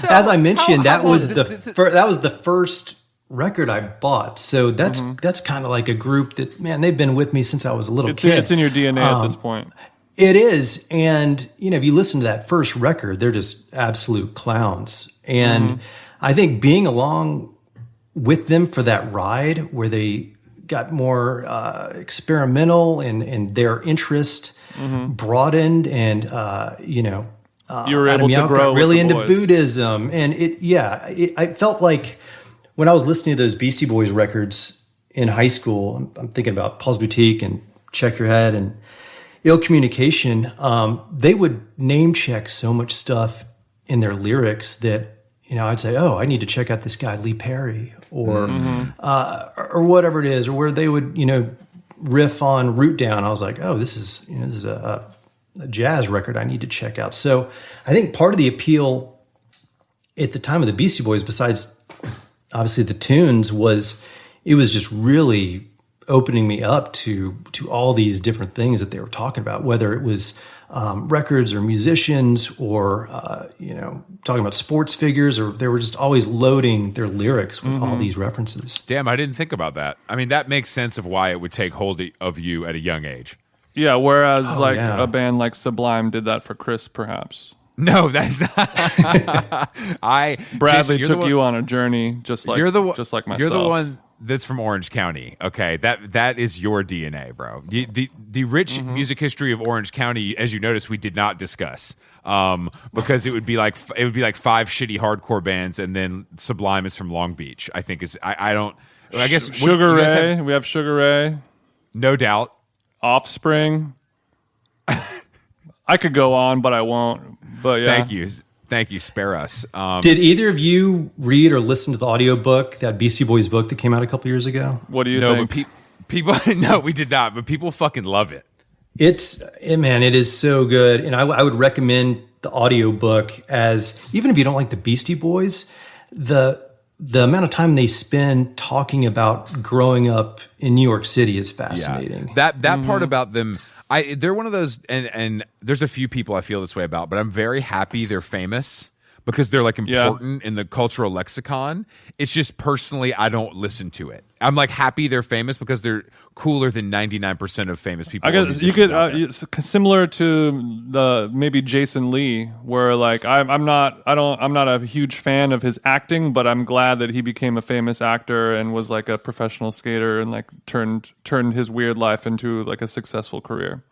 as I mentioned, that was the first record I bought. So that's kind of like a group that, man, they've been with me since I was a little kid. It's in your DNA at this point. It is. And, if you listen to that first record, they're just absolute clowns. And I think being along with them for that ride where they got more experimental and their interest broadened, and you were able to grow really into Buddhism, and I felt like when I was listening to those Beastie Boys records in high school, I'm thinking about Paul's Boutique and Check Your Head and Ill Communication. They would name check so much stuff in their lyrics that I'd say, oh, I need to check out this guy Lee Perry or whatever it is, or where they would riff on Root Down. I was like, oh, this is a jazz record I need to check out. So I think part of the appeal at the time of the Beastie Boys, besides obviously the tunes, was it was just really opening me up to all these different things that they were talking about, whether it was records or musicians or talking about sports figures, or they were just always loading their lyrics with all these references. Damn, I didn't think about that. I mean, that makes sense of why it would take hold of you at a young age. Yeah, whereas a band like Sublime did that for Chris, perhaps. No, that's Bradley took you on a journey, just like myself. You're the one that's from Orange County. Okay, that is your DNA, bro. The rich music history of Orange County, as you notice, we did not discuss, because it would be like 5 shitty hardcore bands, and then Sublime is from Long Beach. I think I guess Sugar Ray. We have Sugar Ray, no doubt. Offspring. I could go on, but I won't. But yeah, Thank you. Spare us. Did either of you read or listen to the audiobook, that Beastie Boys book that came out a couple years ago? What do you think? But people, no, we did not. But people fucking love it. It is so good, and I would recommend the audiobook, as even if you don't like the Beastie Boys, the amount of time they spend talking about growing up in New York City is fascinating. Yeah. That part about them. They're one of those, and there's a few people I feel this way about, but I'm very happy they're famous because they're like important in the cultural lexicon. It's just personally, I don't listen to it. I'm like happy they're famous because they're cooler than 99% of famous people. I guess you could similar to the maybe Jason Lee, where like I'm not a huge fan of his acting, but I'm glad that he became a famous actor and was like a professional skater and like turned his weird life into like a successful career.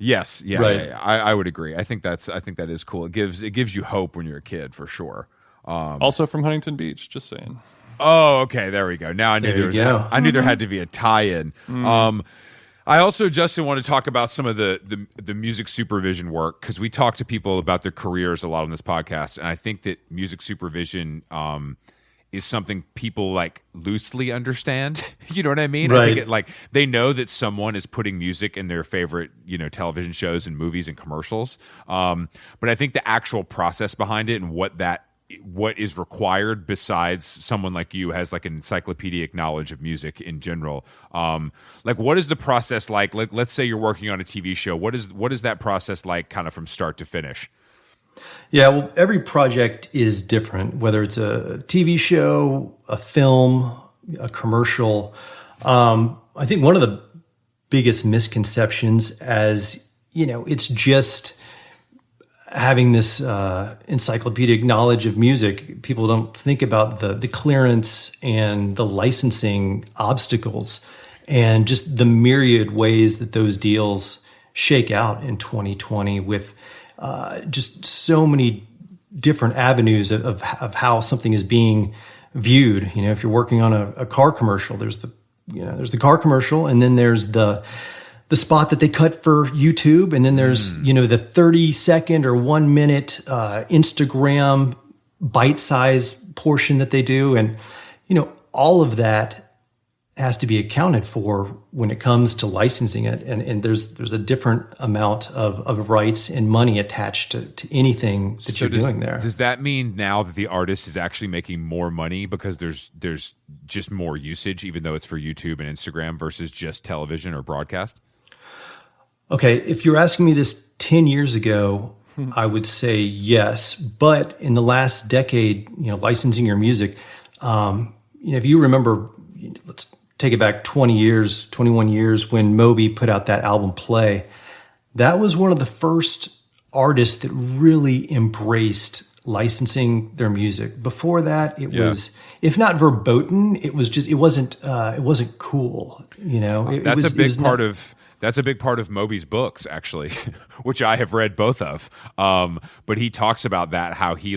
Yes, yeah, right. Yeah. I would agree. I think that is cool. It gives you hope when you're a kid, for sure. Also from Huntington Beach, just saying. Oh, okay, there we go. Now I knew there had to be a tie-in. I also, Justin, want to talk about some of the music supervision work, because we talk to people about their careers a lot on this podcast, and I think that music supervision is something people like loosely understand. You know what I mean? Right. I think they know that someone is putting music in their favorite, television shows and movies and commercials. But I think the actual process behind it and what is required, besides someone like you has like an encyclopedic knowledge of music in general. What is the process like? Let's say you're working on a TV show. What is that process like, kind of from start to finish? Yeah, well, every project is different, whether it's a TV show, a film, a commercial. I think one of the biggest misconceptions, it's just having this encyclopedic knowledge of music. People don't think about the clearance and the licensing obstacles and just the myriad ways that those deals shake out in 2020 with just so many different avenues of how something is being viewed. If you're working on a car commercial, there's the car commercial, and then there's the spot that they cut for YouTube, and then there's the 30-second or 1 minute Instagram bite-size portion that they do, and all of that has to be accounted for when it comes to licensing it, and there's a different amount of rights and money attached to anything that you're doing there. Does that mean now that the artist is actually making more money because there's just more usage, even though it's for YouTube and Instagram versus just television or broadcast? Okay, if you're asking me this 10 years ago, I would say yes. But in the last decade, licensing your music, if you remember, let's take it back 20 years, 21 years when Moby put out that album Play, that was one of the first artists that really embraced licensing their music. Before that, it was, if not verboten, it wasn't cool. That's a big part of Moby's books, actually, which I have read both of. But he talks about that, how he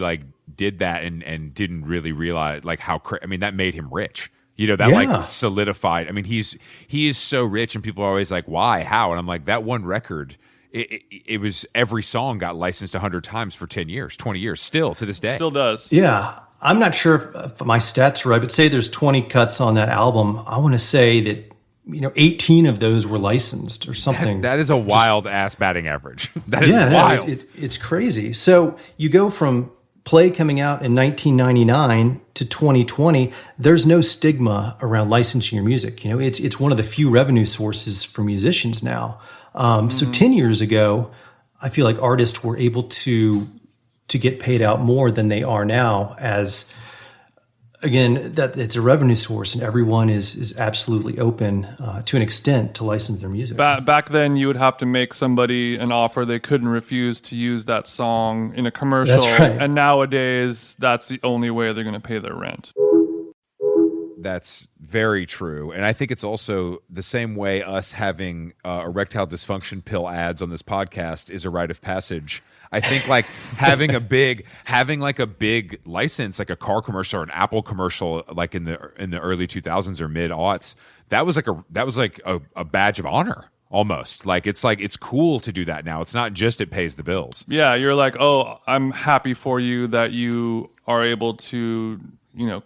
did that and didn't really realize that made him rich. Solidified. I mean, he is so rich, and people are always like, why, how? And I'm like, that one record, it was, every song got licensed 100 times for 10 years, 20 years, still to this day. Still does. Yeah. I'm not sure if my stats are right, but say there's 20 cuts on that album. I want to say that 18 of those were licensed or something. That is a wild ass batting average. That is wild. It's crazy. So you go from Play coming out in 1999 to 2020. There's no stigma around licensing your music. It's one of the few revenue sources for musicians now. So 10 years ago, I feel like artists were able to get paid out more than they are now, as again, that it's a revenue source, and everyone is absolutely open to an extent to license their music. Back then, you would have to make somebody an offer they couldn't refuse to use that song in a commercial. That's right. And nowadays, that's the only way they're going to pay their rent. That's very true. And I think it's also the same way us having erectile dysfunction pill ads on this podcast is a rite of passage. I think having a big license, like a car commercial or an Apple commercial, like in the early 2000s or mid aughts, that was like a badge of honor almost. It's cool to do that now. It's not just it pays the bills. Yeah, you're like, oh, I'm happy for you that you are able to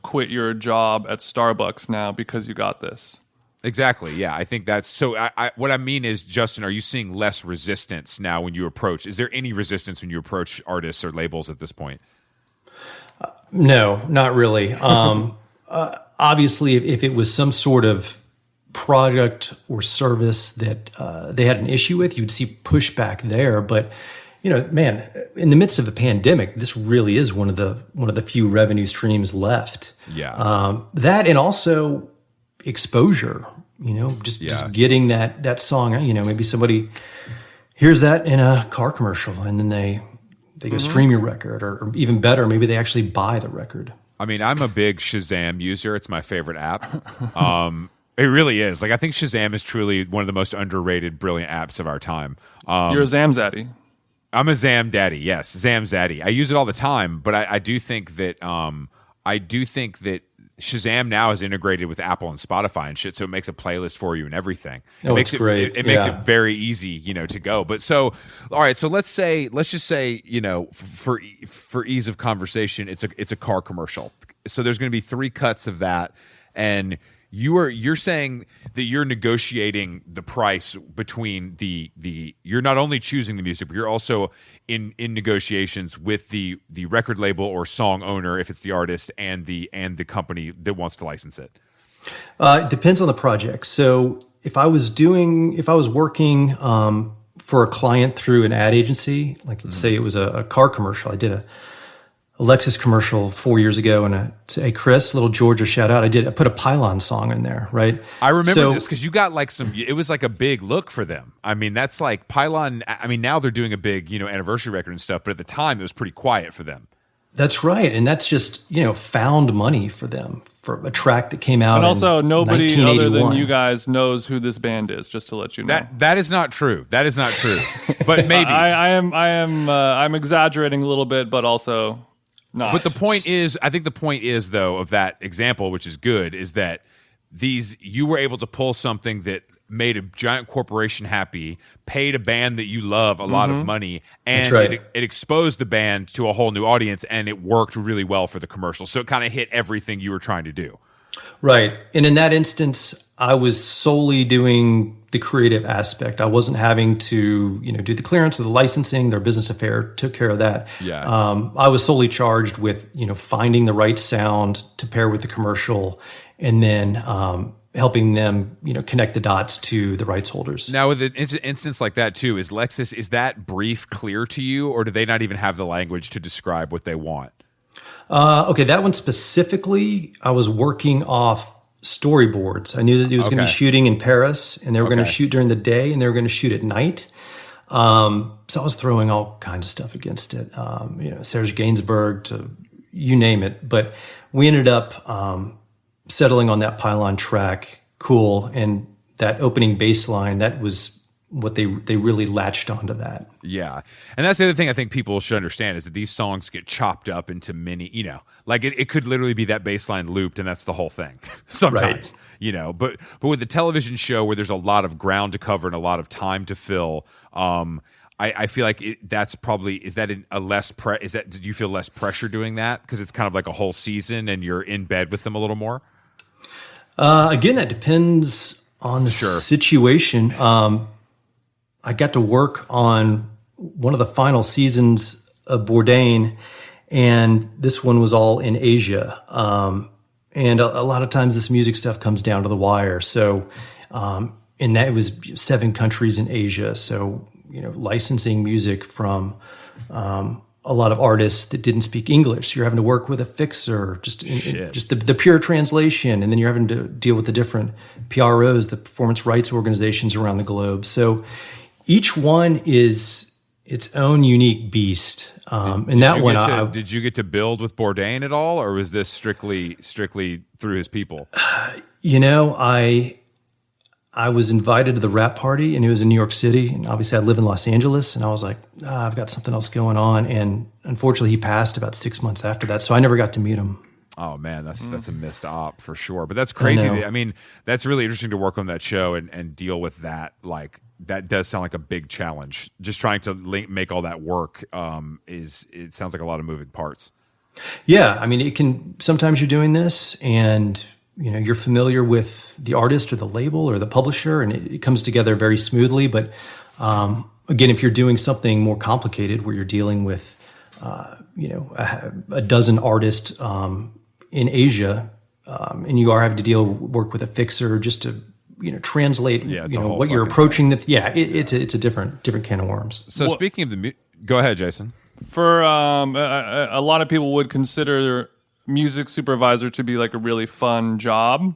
quit your job at Starbucks now because you got this. Exactly. Yeah, I think that's so. What I mean is, Justin, are you seeing less resistance now when you approach? Is there any resistance when you approach artists or labels at this point? No, not really. Obviously, if it was some sort of product or service that they had an issue with, you'd see pushback there. But man, in the midst of a pandemic, this really is one of the few revenue streams left. Yeah. That, and also exposure, just getting that song, maybe somebody hears that in a car commercial and then they go stream your record, or even better, maybe they actually buy the record. I mean, I'm a big Shazam user. It's my favorite app. It really is. I think Shazam is truly one of the most underrated, brilliant apps of our time. You're a Zamzaddy. I'm a Zam Daddy. Yes, Zam Zaddy. I use it all the time, but I do think that Shazam now is integrated with Apple and Spotify and shit, so it makes a playlist for you and everything. It makes it great. It makes it very easy, to go. But so, all right, so let's just say, for ease of conversation, it's a car commercial. So there's going to be 3 cuts of that, and you're saying that you're negotiating the price between the you're not only choosing the music, but you're also in negotiations with the record label or song owner, if it's the artist, and the company that wants to license it. It depends on the project. So if I was working for a client through an ad agency, like let's say it was a car commercial, I did a Lexus commercial 4 years ago, and hey Chris, little Georgia shout out. I put a Pylon song in there, right? I remember this because you got it was like a big look for them. I mean, that's like Pylon. I mean, now they're doing a big anniversary record and stuff, but at the time it was pretty quiet for them. That's right, and that's just found money for them for a track that came out. And also, nobody other than you guys knows who this band is. Just to let you know, that is not true. That is not true. But maybe I'm exaggerating a little bit, but also. Not. But I think the point is, though, of that example, which is good, is that you were able to pull something that made a giant corporation happy, paid a band that you love a lot of money, and it exposed the band to a whole new audience, and it worked really well for the commercial. So it kind of hit everything you were trying to do. Right. And in that instance, I was solely doing the creative aspect. I wasn't having to, do the clearance or the licensing. Their business affair took care of that. Yeah. I was solely charged with, finding the right sound to pair with the commercial, and then helping them, connect the dots to the rights holders. Now, with an instance like that too, is Lexus, is that brief clear to you, or do they not even have the language to describe what they want? Okay, that one specifically, I was working off storyboards. I knew that he was going to be shooting in Paris, and they were going to shoot during the day, and they were going to shoot at night. So I was throwing all kinds of stuff against it, Serge Gainsbourg to you name it. But we ended up settling on that pylon track, Cool, and that opening bass line. That was what they really latched onto that. Yeah. And that's the other thing I think people should understand is that these songs get chopped up into many, like it could literally be that bass line looped and that's the whole thing sometimes, but with the television show where there's a lot of ground to cover and a lot of time to fill, I feel like that's probably, is that did you feel less pressure doing that? Because it's kind of like a whole season and you're in bed with them a little more? Again, that depends on the situation. I got to work on one of the final seasons of Bourdain, and this one was all in Asia. And a lot of times this music stuff comes down to the wire. So, and that was 7 countries in Asia. So, licensing music from a lot of artists that didn't speak English. You're having to work with a fixer, just the pure translation. And then you're having to deal with the different PROs, the performance rights organizations around the globe. So each one is its own unique beast. Did you get to build with Bourdain at all, or was this strictly through his people? I was invited to the rap party, and it was in New York City. And obviously, I live in Los Angeles, and I was like, I've got something else going on. And unfortunately, he passed about 6 months after that, so I never got to meet him. Oh man, that's a missed op for sure. But that's crazy. I mean, that's really interesting to work on that show and deal with that. Like, that does sound like a big challenge. Just trying to make all that work it sounds like a lot of moving parts. Yeah, I mean, sometimes you're doing this and you're familiar with the artist or the label or the publisher, and it comes together very smoothly. But again, if you're doing something more complicated where you're dealing with a dozen artists in Asia, and you are having to work with a fixer just to translate what you're approaching. It's a different can of worms. So speaking of go ahead, Jason. For a lot of people would consider music supervisor to be like a really fun job,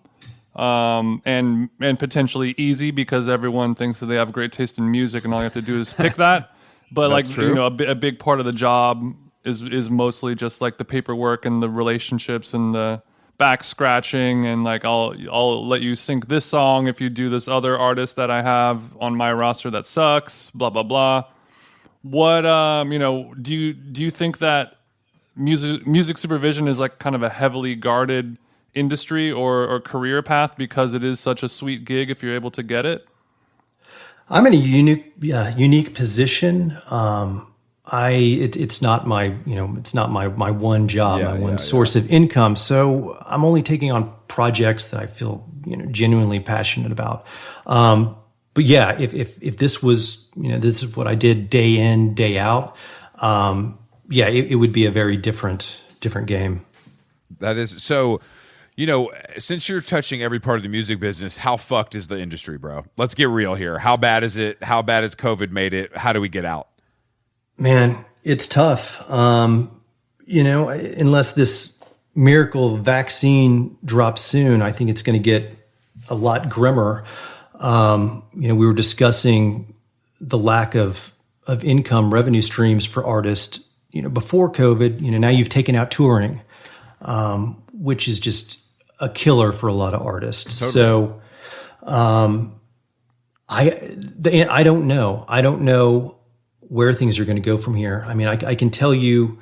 and potentially easy because everyone thinks that they have great taste in music and all you have to do is pick that. But a big part of the job is mostly just like the paperwork and the relationships and the back scratching, and like I'll let you sync this song if you do this other artist that I have on my roster that sucks, blah blah blah. What do you think that music supervision is like kind of a heavily guarded industry or career path because it is such a sweet gig if you're able to get it? I'm in a unique position. It's not my one job, my one source of income. So I'm only taking on projects that I feel genuinely passionate about. But yeah, if this was this is what I did day in, day out, it would be a very different game. That is so. Since you're touching every part of the music business, how fucked is the industry, bro? Let's get real here. How bad is it? How bad has COVID made it? How do we get out? Man, it's tough. Unless this miracle vaccine drops soon, I think it's going to get a lot grimmer. We were discussing the lack of income revenue streams for artists, before COVID. Now you've taken out touring, which is just a killer for a lot of artists. Totally. So, I don't know. I don't know where things are going to go from here. I mean, I can tell you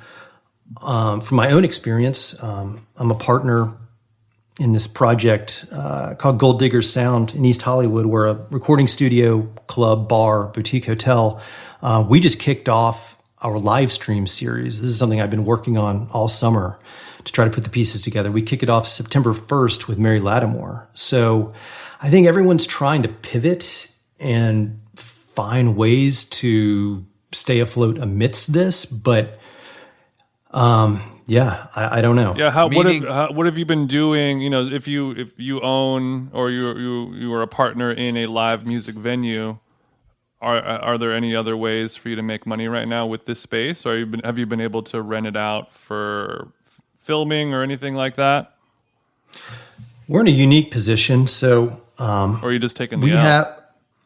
from my own experience, I'm a partner in this project called Gold Digger Sound in East Hollywood. We're a recording studio, club, bar, boutique hotel. We just kicked off our live stream series. This is something I've been working on all summer to try to put the pieces together. We kick it off September 1st with Mary Lattimore. So I think everyone's trying to pivot and find ways to stay afloat amidst this. But Yeah, I don't know. Yeah, what have you been doing? If you own or you are a partner in a live music venue, are there any other ways for you to make money right now with this space? Or have you been able to rent it out for filming or anything like that? We're in a unique position, so or are you just taking the out?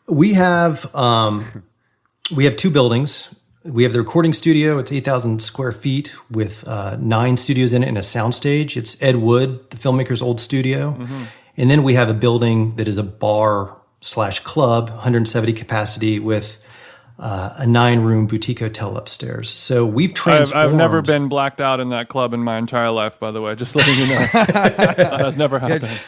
We have 2 buildings. We have the recording studio. It's 8,000 square feet with 9 studios in it and a soundstage. It's Ed Wood, the filmmaker's old studio. Mm-hmm. And then we have a building that is a bar/club, 170 capacity with a 9-room boutique hotel upstairs. So we've transformed. I've never been blacked out in that club in my entire life, by the way. Just letting you know. That has never happened.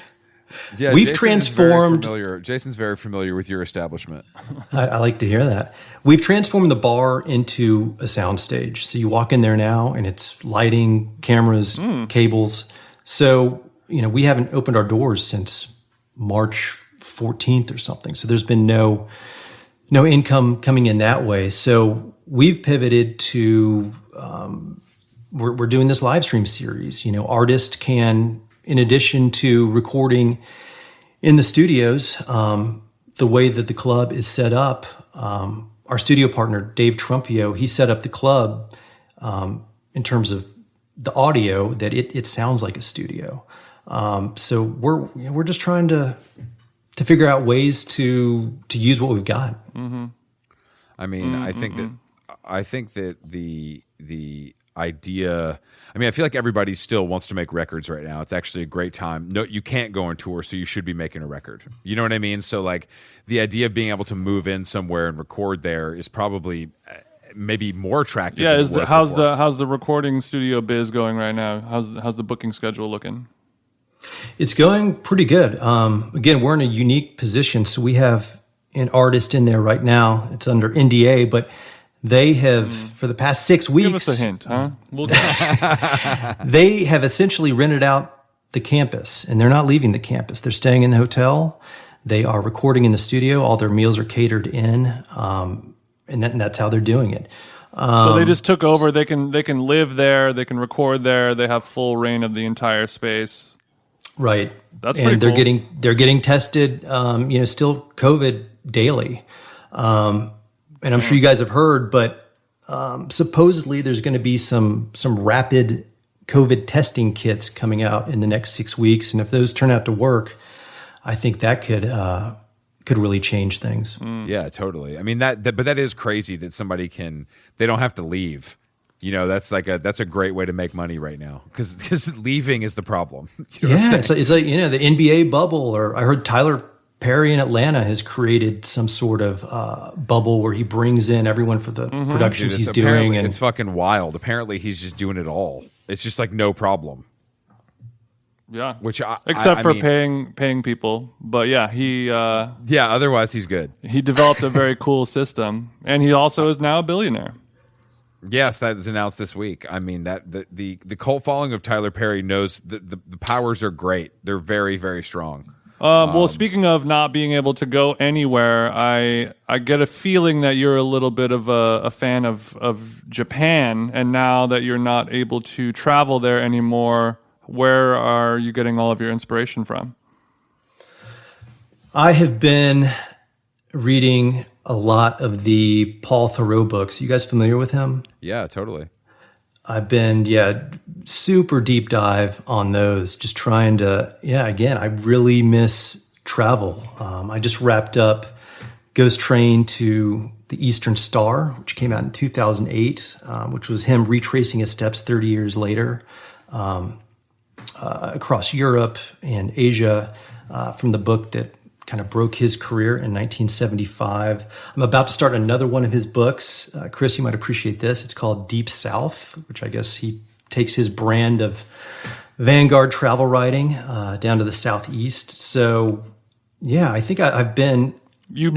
Yeah, we've transformed. Jason's very familiar with your establishment. I like to hear that. We've transformed the bar into a soundstage. So you walk in there now, and it's lighting, cameras, cables. So we haven't opened our doors since March 14th or something. So there's been no income coming in that way. So we've pivoted to we're doing this live stream series. Artists can, in addition to recording in the studios, the way that the club is set up, our studio partner, Dave Trumpio, he set up the club in terms of the audio that it sounds like a studio. So we're just trying to figure out ways to use what we've got. Mm-hmm. I mean, I think that the idea. I mean, I feel like everybody still wants to make records right now. It's actually a great time. No, you can't go on tour, so you should be making a record. You know what I mean? So like the idea of being able to move in somewhere and record there is probably maybe more attractive. Yeah, how's the recording studio biz going right now? How's the booking schedule looking? It's going pretty good. Again, we're in a unique position, so we have an artist in there right now. It's under NDA, but they have, for the past 6 weeks... Give us a hint, huh? They have essentially rented out the campus, and they're not leaving the campus. They're staying in the hotel. They are recording in the studio. All their meals are catered in, and that's how they're doing it. So they just took over. They can live there. They can record there. They have full reign of the entire space. Right. That's pretty cool. They're getting tested, still COVID daily. And I'm sure you guys have heard, but supposedly there's going to be some rapid COVID testing kits coming out in the next 6 weeks. And if those turn out to work, I think that could really change things. Yeah, totally. I mean, but that is crazy that they don't have to leave. That's a great way to make money right now because leaving is the problem. It's like the NBA bubble, or I heard Tyler Perry in Atlanta has created some sort of bubble where he brings in everyone for the productions he's doing. And it's fucking wild. Apparently he's just doing it all. It's just like no problem. Yeah. Except for paying people. But yeah, otherwise he's good. He developed a very cool system, and he also is now a billionaire. Yes, that was announced this week. I mean, that the cult following of Tyler Perry knows the powers are great. They're very, very strong. Well, speaking of not being able to go anywhere, I get a feeling that you're a little bit of a fan of Japan, and now that you're not able to travel there anymore, where are you getting all of your inspiration from? I have been reading a lot of the Paul Theroux books. You guys familiar with him? Yeah, totally. I've been, super deep dive on those, just trying to, again, I really miss travel. I just wrapped up Ghost Train to the Eastern Star, which came out in 2008, which was him retracing his steps 30 years later across Europe and Asia from the book that kind of broke his career in 1975. I'm about to start another one of his books. Chris, you might appreciate this. It's called Deep South, which I guess he takes his brand of vanguard travel writing down to the Southeast. So, I think I've been... I've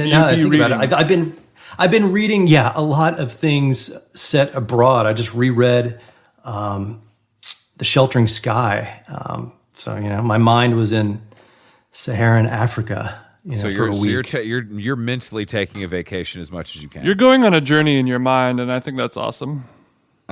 been reading, a lot of things set abroad. I just reread The Sheltering Sky. My mind was in Saharan Africa. So you're mentally taking a vacation as much as you can. You're going on a journey in your mind, and I think that's awesome.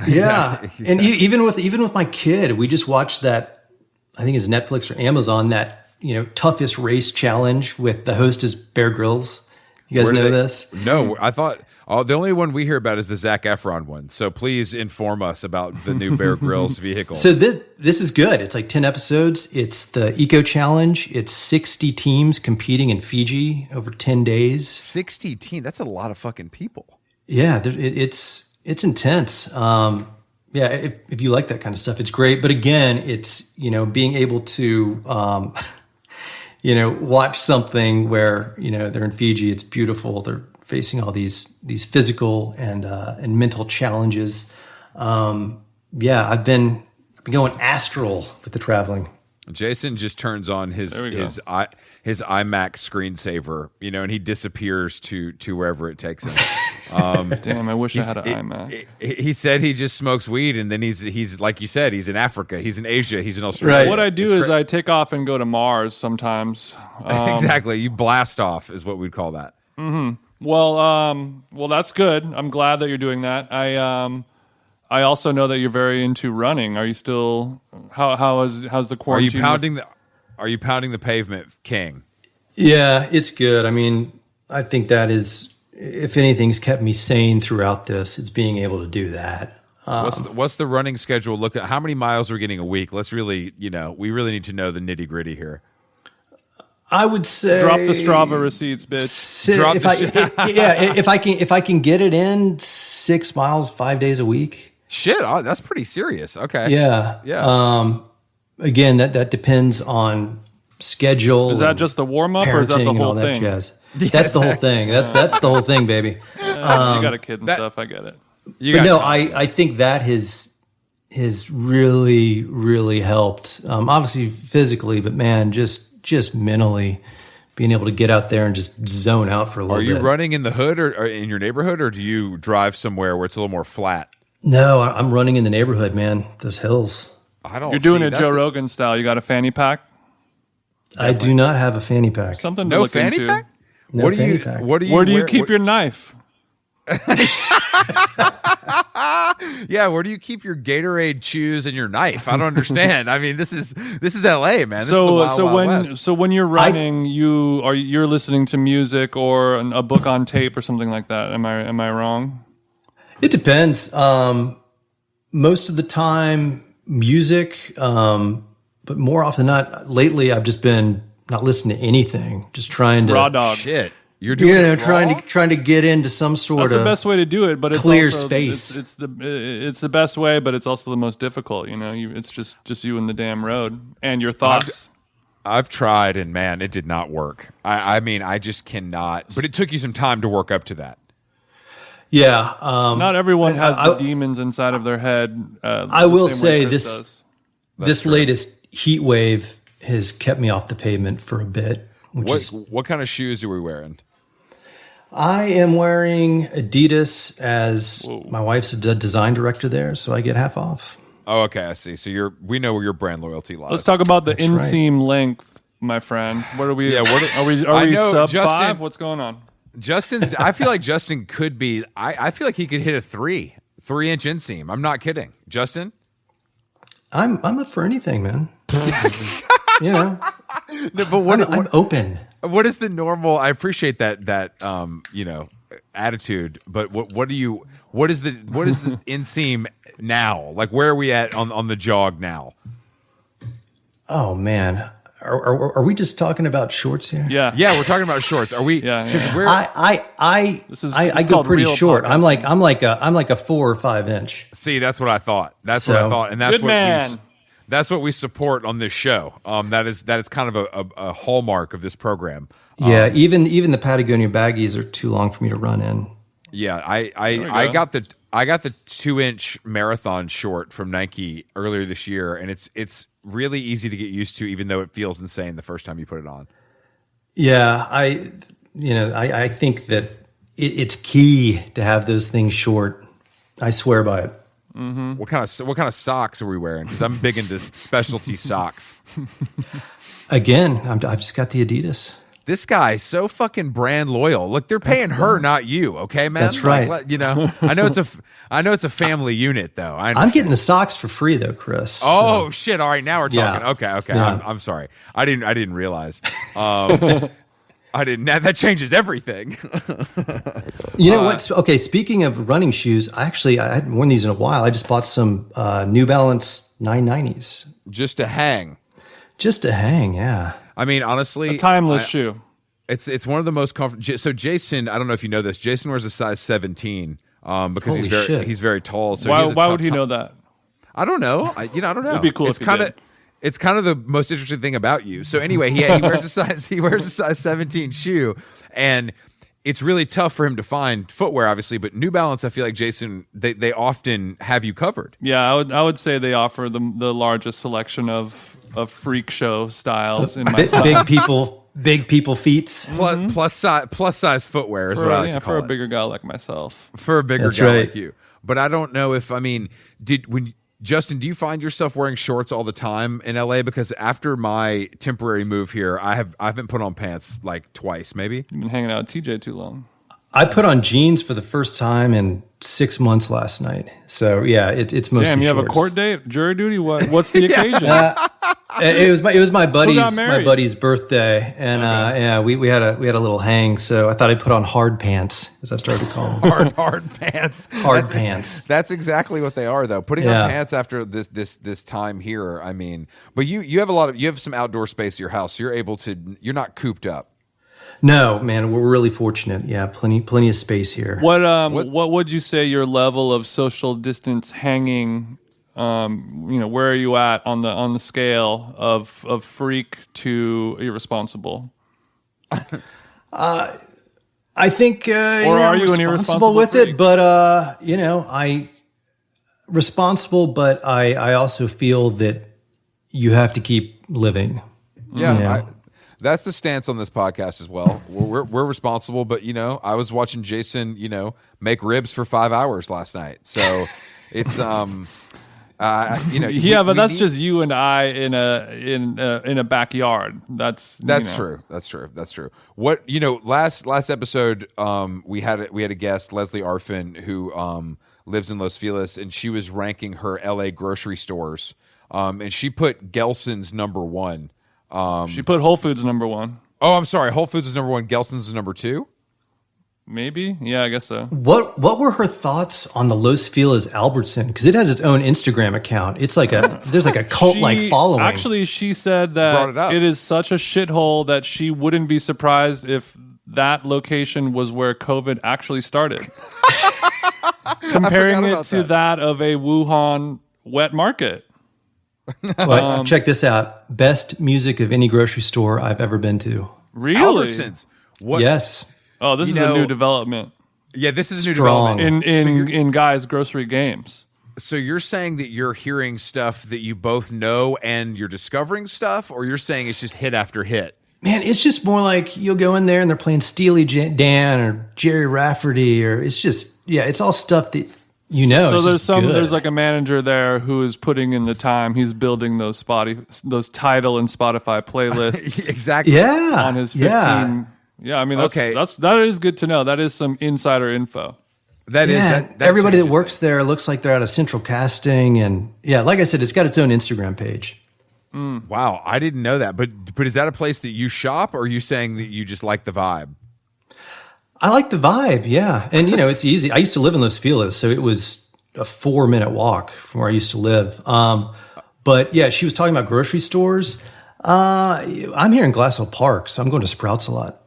Yeah. And even with my kid, we just watched that, I think it's Netflix or Amazon, that, toughest race challenge with the host is Bear Grylls. You guys know this? No, I thought the only one we hear about is the Zac Efron one. So please inform us about the new Bear Grylls vehicle. So this is good. It's like 10 episodes. It's the Eco Challenge. It's 60 teams competing in Fiji over 10 days. 60 teams? That's a lot of fucking people. Yeah, it's intense. If you like that kind of stuff, it's great. But again, it's, being able to, watch something where, they're in Fiji, it's beautiful. They're facing all these physical and mental challenges. I've been going astral with the traveling. Jason just turns on his IMAX screensaver, and he disappears to wherever it takes him. Damn, I wish I had an iMac. He said he just smokes weed, and then he's like you said, he's in Africa, he's in Asia, he's in Australia. Right. What I do is I take off and go to Mars sometimes. Exactly, you blast off is what we'd call that. Mm-hmm. Well, that's good. I'm glad that you're doing that. I also know that you're very into running. Are you still? How's the quarantine? Are you pounding the pavement, King? Yeah, it's good. I mean, I think that is, if anything's kept me sane throughout this, it's being able to do that. What's the running schedule? Look at how many miles we're getting a week. Let's really, we really need to know the nitty gritty here. I would say drop the Strava receipts, bitch. If I can get it in 6 miles 5 days a week. Shit, that's pretty serious. Okay. Yeah. Again, that depends on schedule. Is that just the warm up, or is that the whole thing? Jazz. That's the whole thing. That's the whole thing, baby. You got a kid and stuff. I get it. I think that has really, really helped. Obviously physically, but man, just mentally being able to get out there and just zone out for a little bit. Are you running in the hood or in your neighborhood, or do you drive somewhere where it's a little more flat? No, I'm running in the neighborhood, man. Those hills. You're doing it Joe Rogan style. You got a fanny pack? I do not have a fanny pack. Something to look into. No fanny pack? No fanny pack. Where do you keep your knife? Yeah, where do you keep your Gatorade chews and your knife? I don't understand. I mean, this is LA, man. This is the wild West. So when you're running, you're listening to music or a book on tape or something like that. Am I wrong? It depends. Most of the time, music, but more often than not, lately I've just been not listening to anything, just trying to raw dog shit. You're doing trying to get into some sort of that's the best way to do it, but it's clear also, space. It's the best way, but it's also the most difficult. It's just you and the damn road and your thoughts. I've tried, and man, it did not work. I mean, I just cannot. But it took you some time to work up to that. Yeah, not everyone has the demons inside of their head. I will say this latest heat wave has kept me off the pavement for a bit. What kind of shoes are we wearing? I am wearing Adidas as my wife's a design director there, so I get half off. Oh, okay, I see. So we know where your brand loyalty lies. Let's talk about the inseam length, my friend. What are we? Yeah, are we sub Justin, 5? What's going on? I feel like Justin could be. I feel like he could hit a 3-inch inseam. I'm not kidding, Justin. I'm up for anything, man. No, but I'm open. What is the normal? I appreciate that attitude, but what is the inseam now? Like, where are we at on the jog now? Oh man, are we just talking about shorts here? Yeah, we're talking about shorts. Are we? Yeah. I go pretty short. I'm like a 4 or 5 inch. See, that's what I thought. What I thought, and that's good man. That's what we support on this show. That is kind of a hallmark of this program. Yeah, even the Patagonia baggies are too long for me to run in. Yeah, I got the 2-inch marathon short from Nike earlier this year, and it's really easy to get used to, even though it feels insane the first time you put it on. Yeah, I think that it's key to have those things short. I swear by it. Mm-hmm. What kind of socks are we wearing? Because I'm big into specialty socks. Again, I've just got the Adidas. this guy's so fucking brand loyal. Look, they're paying her, not you. Okay, man. That's right. Like, you know, I know it's a family unit though. I'm getting the socks for free though, Chris. Oh shit! All right, now we're talking. Yeah. Okay. Yeah. I'm sorry. I didn't realize. I didn't. That changes everything. You know what? Okay, speaking of running shoes, I hadn't worn these in a while. I just bought some New Balance 990s. Just to hang. Yeah. I mean, honestly, a timeless shoe. It's one of the most comfortable. So Jason, I don't know if you know this. Jason wears a size 17 because he's very tall. So why would he know that? I don't know. I don't know. It'd be cool. It's kind of the most interesting thing about you. So anyway, he wears a size 17 shoe, and it's really tough for him to find footwear, obviously. But New Balance, I feel like Jason, they often have you covered. Yeah, I would say they offer the largest selection of freak show styles in my big people feet. Plus size footwear is what I like to call it. For a bigger guy like myself. For a bigger guy like you. But I don't know if Justin, do you find yourself wearing shorts all the time in LA? Because after my temporary move here, I haven't put on pants like twice, maybe. You've been hanging out with TJ too long. I put on jeans for the first time in 6 months last night. So yeah, it's mostly. Damn, you have shorts. a court date, jury duty. What's the occasion? It was my buddy's birthday, and we had a little hang. So I thought I'd put on hard pants, as I started to call them. hard pants. Pants. That's exactly what they are, though. Putting on pants after this time here. I mean, but you have some outdoor space at your house. So you're not cooped up. No, man, we're really fortunate. Yeah, plenty of space here. What would you say your level of social distance hanging? Where are you at on the scale of freak to irresponsible? I think, are you an irresponsible with freak? it? But I responsible, but I also feel that you have to keep living. Yeah. That's the stance on this podcast as well. We're responsible, but I was watching Jason, make ribs for 5 hours last night. So it's but that's just you and I in a backyard. That's true. That's true. What last episode we had a guest, Leslie Arfin, who lives in Los Feliz, and she was ranking her LA grocery stores, and she put Gelson's number 1. She put Whole Foods number 1. Oh, I'm sorry. Whole Foods is number 1. Gelson's is number 2. Maybe. Yeah, I guess so. What were her thoughts on the Los Feliz Albertson? Because it has its own Instagram account. It's like there's like a cult like following. Actually, she said that it is such a shithole that she wouldn't be surprised if that location was where COVID actually started. Comparing it to that of a Wuhan wet market. Well, check this out. Best music of any grocery store I've ever been to. Really? Albertsons. What? Yes. Oh, this is a new development. Yeah, this is a new development. In Guy's Grocery Games. So you're saying that you're hearing stuff that you both know and you're discovering stuff, or you're saying it's just hit after hit? Man, it's just more like you'll go in there and they're playing Steely Dan or Jerry Rafferty, or it's all stuff that So there's like a manager there who is putting in the time. He's building those Tidal and Spotify playlists. Exactly. Yeah. On his 15. Yeah, I mean that is good to know. That is some insider info. Everybody that works there looks like they're out of Central Casting, and like I said, it's got its own Instagram page. Wow, I didn't know that. But is that a place that you shop, or are you saying that you just like the vibe? I like the vibe, yeah. And, it's easy. I used to live in Los Feliz, so it was a 4-minute walk from where I used to live. But, yeah, she was talking about grocery stores. I'm here in Glass Hill Park, so I'm going to Sprouts a lot.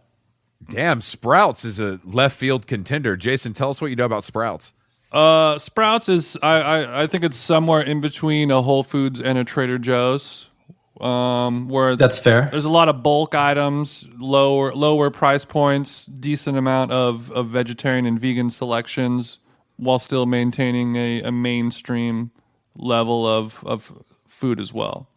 Damn, Sprouts is a left field contender. Jason, tell us what you know about Sprouts. Sprouts is, I think it's somewhere in between a Whole Foods and a Trader Joe's. Where that's fair. There's a lot of bulk items, lower price points, decent amount of vegetarian and vegan selections, while still maintaining a mainstream level of food as well.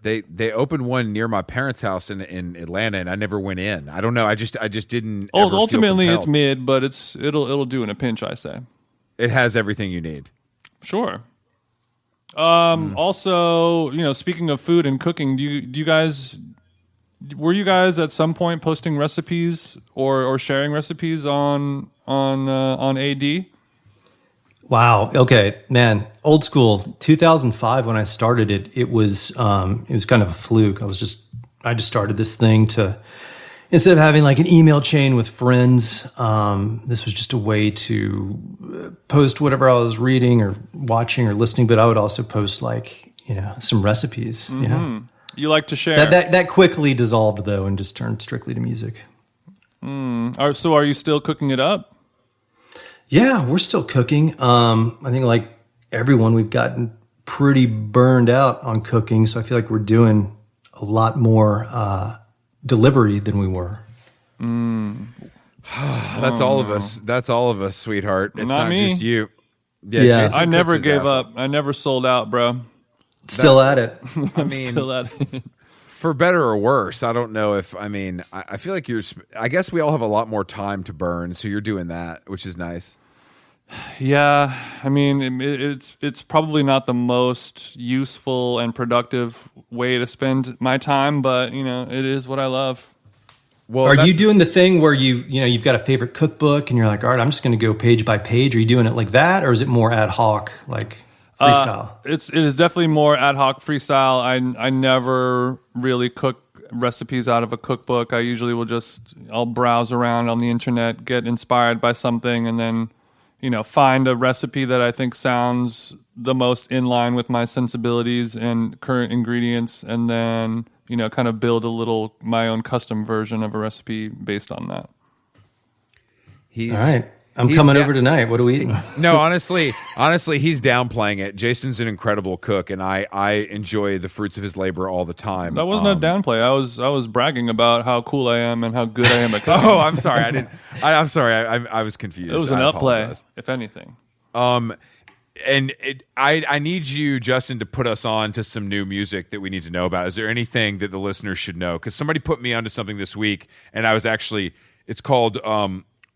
They opened one near my parents' house in Atlanta, and I never went in. I don't know. I just didn't. Ultimately, it's mid, but it'll do in a pinch. I say it has everything you need. Sure. Also, speaking of food and cooking, do you guys were you guys at some point posting recipes or sharing recipes on AD? Wow. Okay, man. Old school. 2005 when I started it, it was kind of a fluke. I just started this thing to, instead of having like an email chain with friends, this was just a way to post whatever I was reading or watching or listening. But I would also post like, some recipes. Mm-hmm. You like to share. That quickly dissolved though and just turned strictly to music. So are you still cooking it up? Yeah, we're still cooking. I think like everyone, we've gotten pretty burned out on cooking. So I feel like we're doing a lot more delivery than we were. That's all of us. That's all of us, sweetheart. It's not me. just you. Yeah. I never gave up. I never sold out, bro. Still at it. I'm still at it. For better or worse, I don't know if, I feel like I guess we all have a lot more time to burn, so you're doing that, which is nice. Yeah, I mean, it's probably not the most useful and productive way to spend my time, but, it is what I love. Well, are you doing the thing where you've got a favorite cookbook and you're like, all right, I'm just going to go page by page? Are you doing it like that, or is it more ad hoc, like freestyle? It is definitely more ad hoc freestyle. I never really cook recipes out of a cookbook. I usually I'll browse around on the internet, get inspired by something, and then find a recipe that I think sounds the most in line with my sensibilities and current ingredients, and then kind of build my own custom version of a recipe based on that. All right. I'm coming over tonight. What are we eating? No, honestly, he's downplaying it. Jason's an incredible cook, and I enjoy the fruits of his labor all the time. That wasn't a downplay. I was bragging about how cool I am and how good I am at cooking. Oh, I'm sorry. I'm sorry. I was confused. It was an upplay, if anything. And I need you, Justin, to put us on to some new music that we need to know about. Is there anything that the listeners should know? Because somebody put me onto something this week, and it's called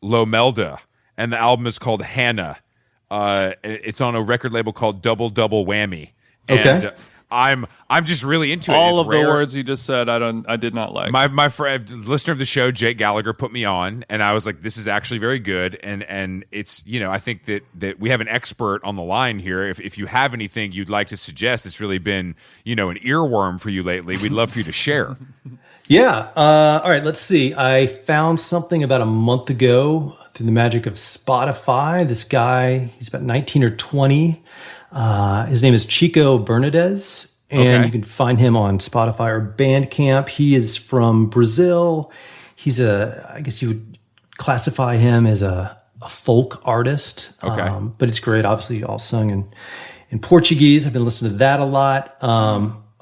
Lomelda. And the album is called Hannah. It's on a record label called Double Double Whammy. And I'm just really into it. All of the words you just said, I did not like. My friend, listener of the show, Jake Gallagher, put me on, and I was like, "This is actually very good." And it's I think that we have an expert on the line here. If you have anything you'd like to suggest, that's really been an earworm for you lately, we'd love for you to share. Yeah. All right. Let's see. I found something about a month ago through the magic of Spotify. This guy, he's about 19 or 20. His name is Chico Bernadez, and you can find him on Spotify or Bandcamp. He is from Brazil. He's I guess you would classify him as a folk artist. But it's great. Obviously, all sung in Portuguese. I've been listening to that a lot.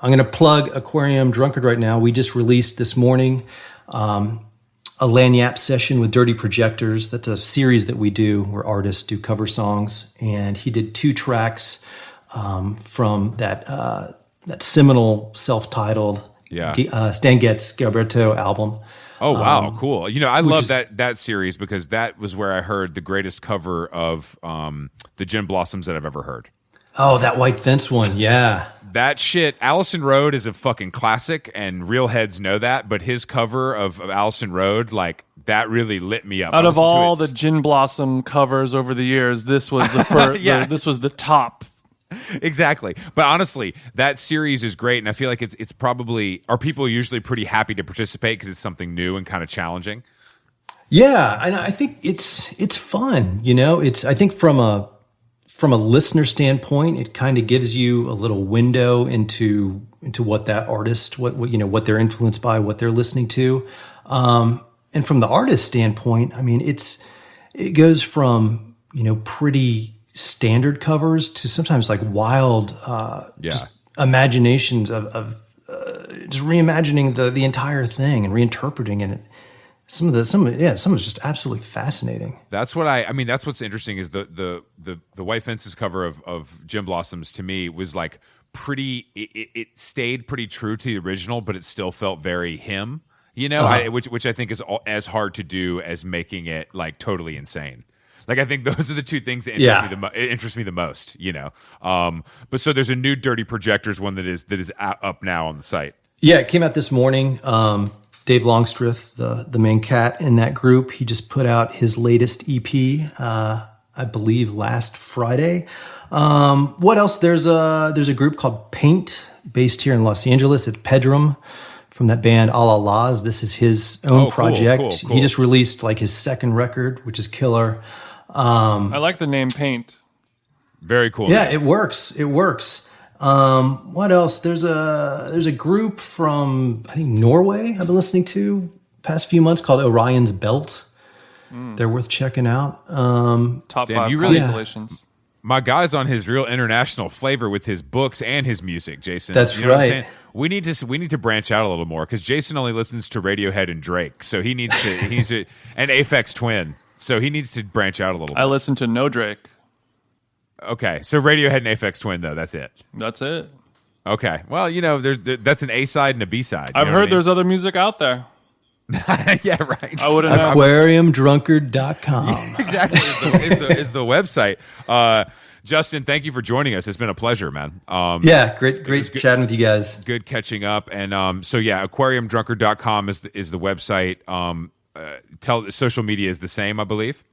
I'm going to plug Aquarium Drunkard right now. We just released this morning a Lagniappe session with Dirty Projectors. That's a series that we do where artists do cover songs. And he did 2 tracks from that seminal self-titled Stan Getz Gilberto album. Oh, wow. Cool. I love that series because that was where I heard the greatest cover of the Gin Blossoms that I've ever heard. Oh, that White Fence one. Yeah. That shit, Allison Road is a fucking classic, and real heads know that. But his cover of Allison Road, like that, really lit me up. Out of all the Gin Blossom covers over the years, this was the first. This was the top. Exactly. But honestly, that series is great, and I feel like it's probably are people usually pretty happy to participate because it's something new and kind of challenging. Yeah, and I think it's fun. I think from a listener standpoint, it kind of gives you a little window into what that artist, what they're influenced by, what they're listening to. And from the artist standpoint, I mean, it goes from, pretty standard covers to sometimes like wild, just imaginations of just reimagining the entire thing and reinterpreting it. Some is just absolutely fascinating. That's what that's what's interesting is the White Fences cover of Gin Blossoms to me was like pretty, it stayed pretty true to the original, but it still felt very him, which I think is as hard to do as making it like totally insane. Like I think those are the two things that interest me the most, But so there's a new Dirty Projectors one that is up now on the site. Yeah, it came out this morning. Dave Longstreth, the main cat in that group, he just put out his latest EP, I believe last Friday. What else? There's a group called Paint, based here in Los Angeles. It's Pedram from that band A La La's. This is his own project. Cool. He just released like his second record, which is killer. I like the name Paint. Very cool. Yeah, it works. It works. What else? There's a group from, I think, Norway I've been listening to past few months called Orion's Belt. They're worth checking out. Top 5 constellations. My guy's on his real international flavor with his books and his music, Jason. That's you know right. We need to branch out a little more because Jason only listens to Radiohead and Drake, so he needs to. And Aphex Twin, so he needs to branch out a little. I listen to no Drake. Okay, so Radiohead and Aphex Twin, though, that's it. That's it. Okay, well, that's an A side and a B side. I've heard there's other music out there. Yeah, right. I wouldn't know. Aquariumdrunkard.com. Yeah, exactly, is the website. Justin, thank you for joining us. It's been a pleasure, man. Yeah, great chatting with you guys. Good catching up. And so, yeah, aquariumdrunkard.com is the website. Social media is the same, I believe.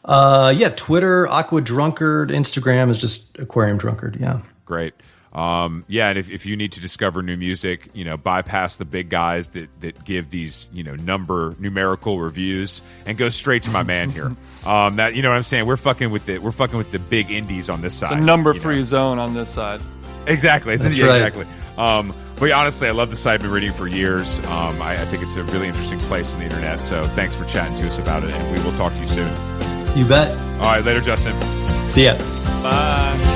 Yeah, Twitter, Aqua Drunkard, Instagram is just Aquarium Drunkard. Yeah. Great. Yeah, and if you need to discover new music, bypass the big guys that give these, numerical reviews and go straight to my man here. That what I'm saying? We're fucking with the big indies on this side. It's a number-free zone on this side. Exactly. That's right. Exactly. But yeah, honestly, I love the site. I've been reading for years. I think it's a really interesting place on the internet. So thanks for chatting to us about it, and we will talk to you soon. You bet. All right, later, Justin. See ya. Bye.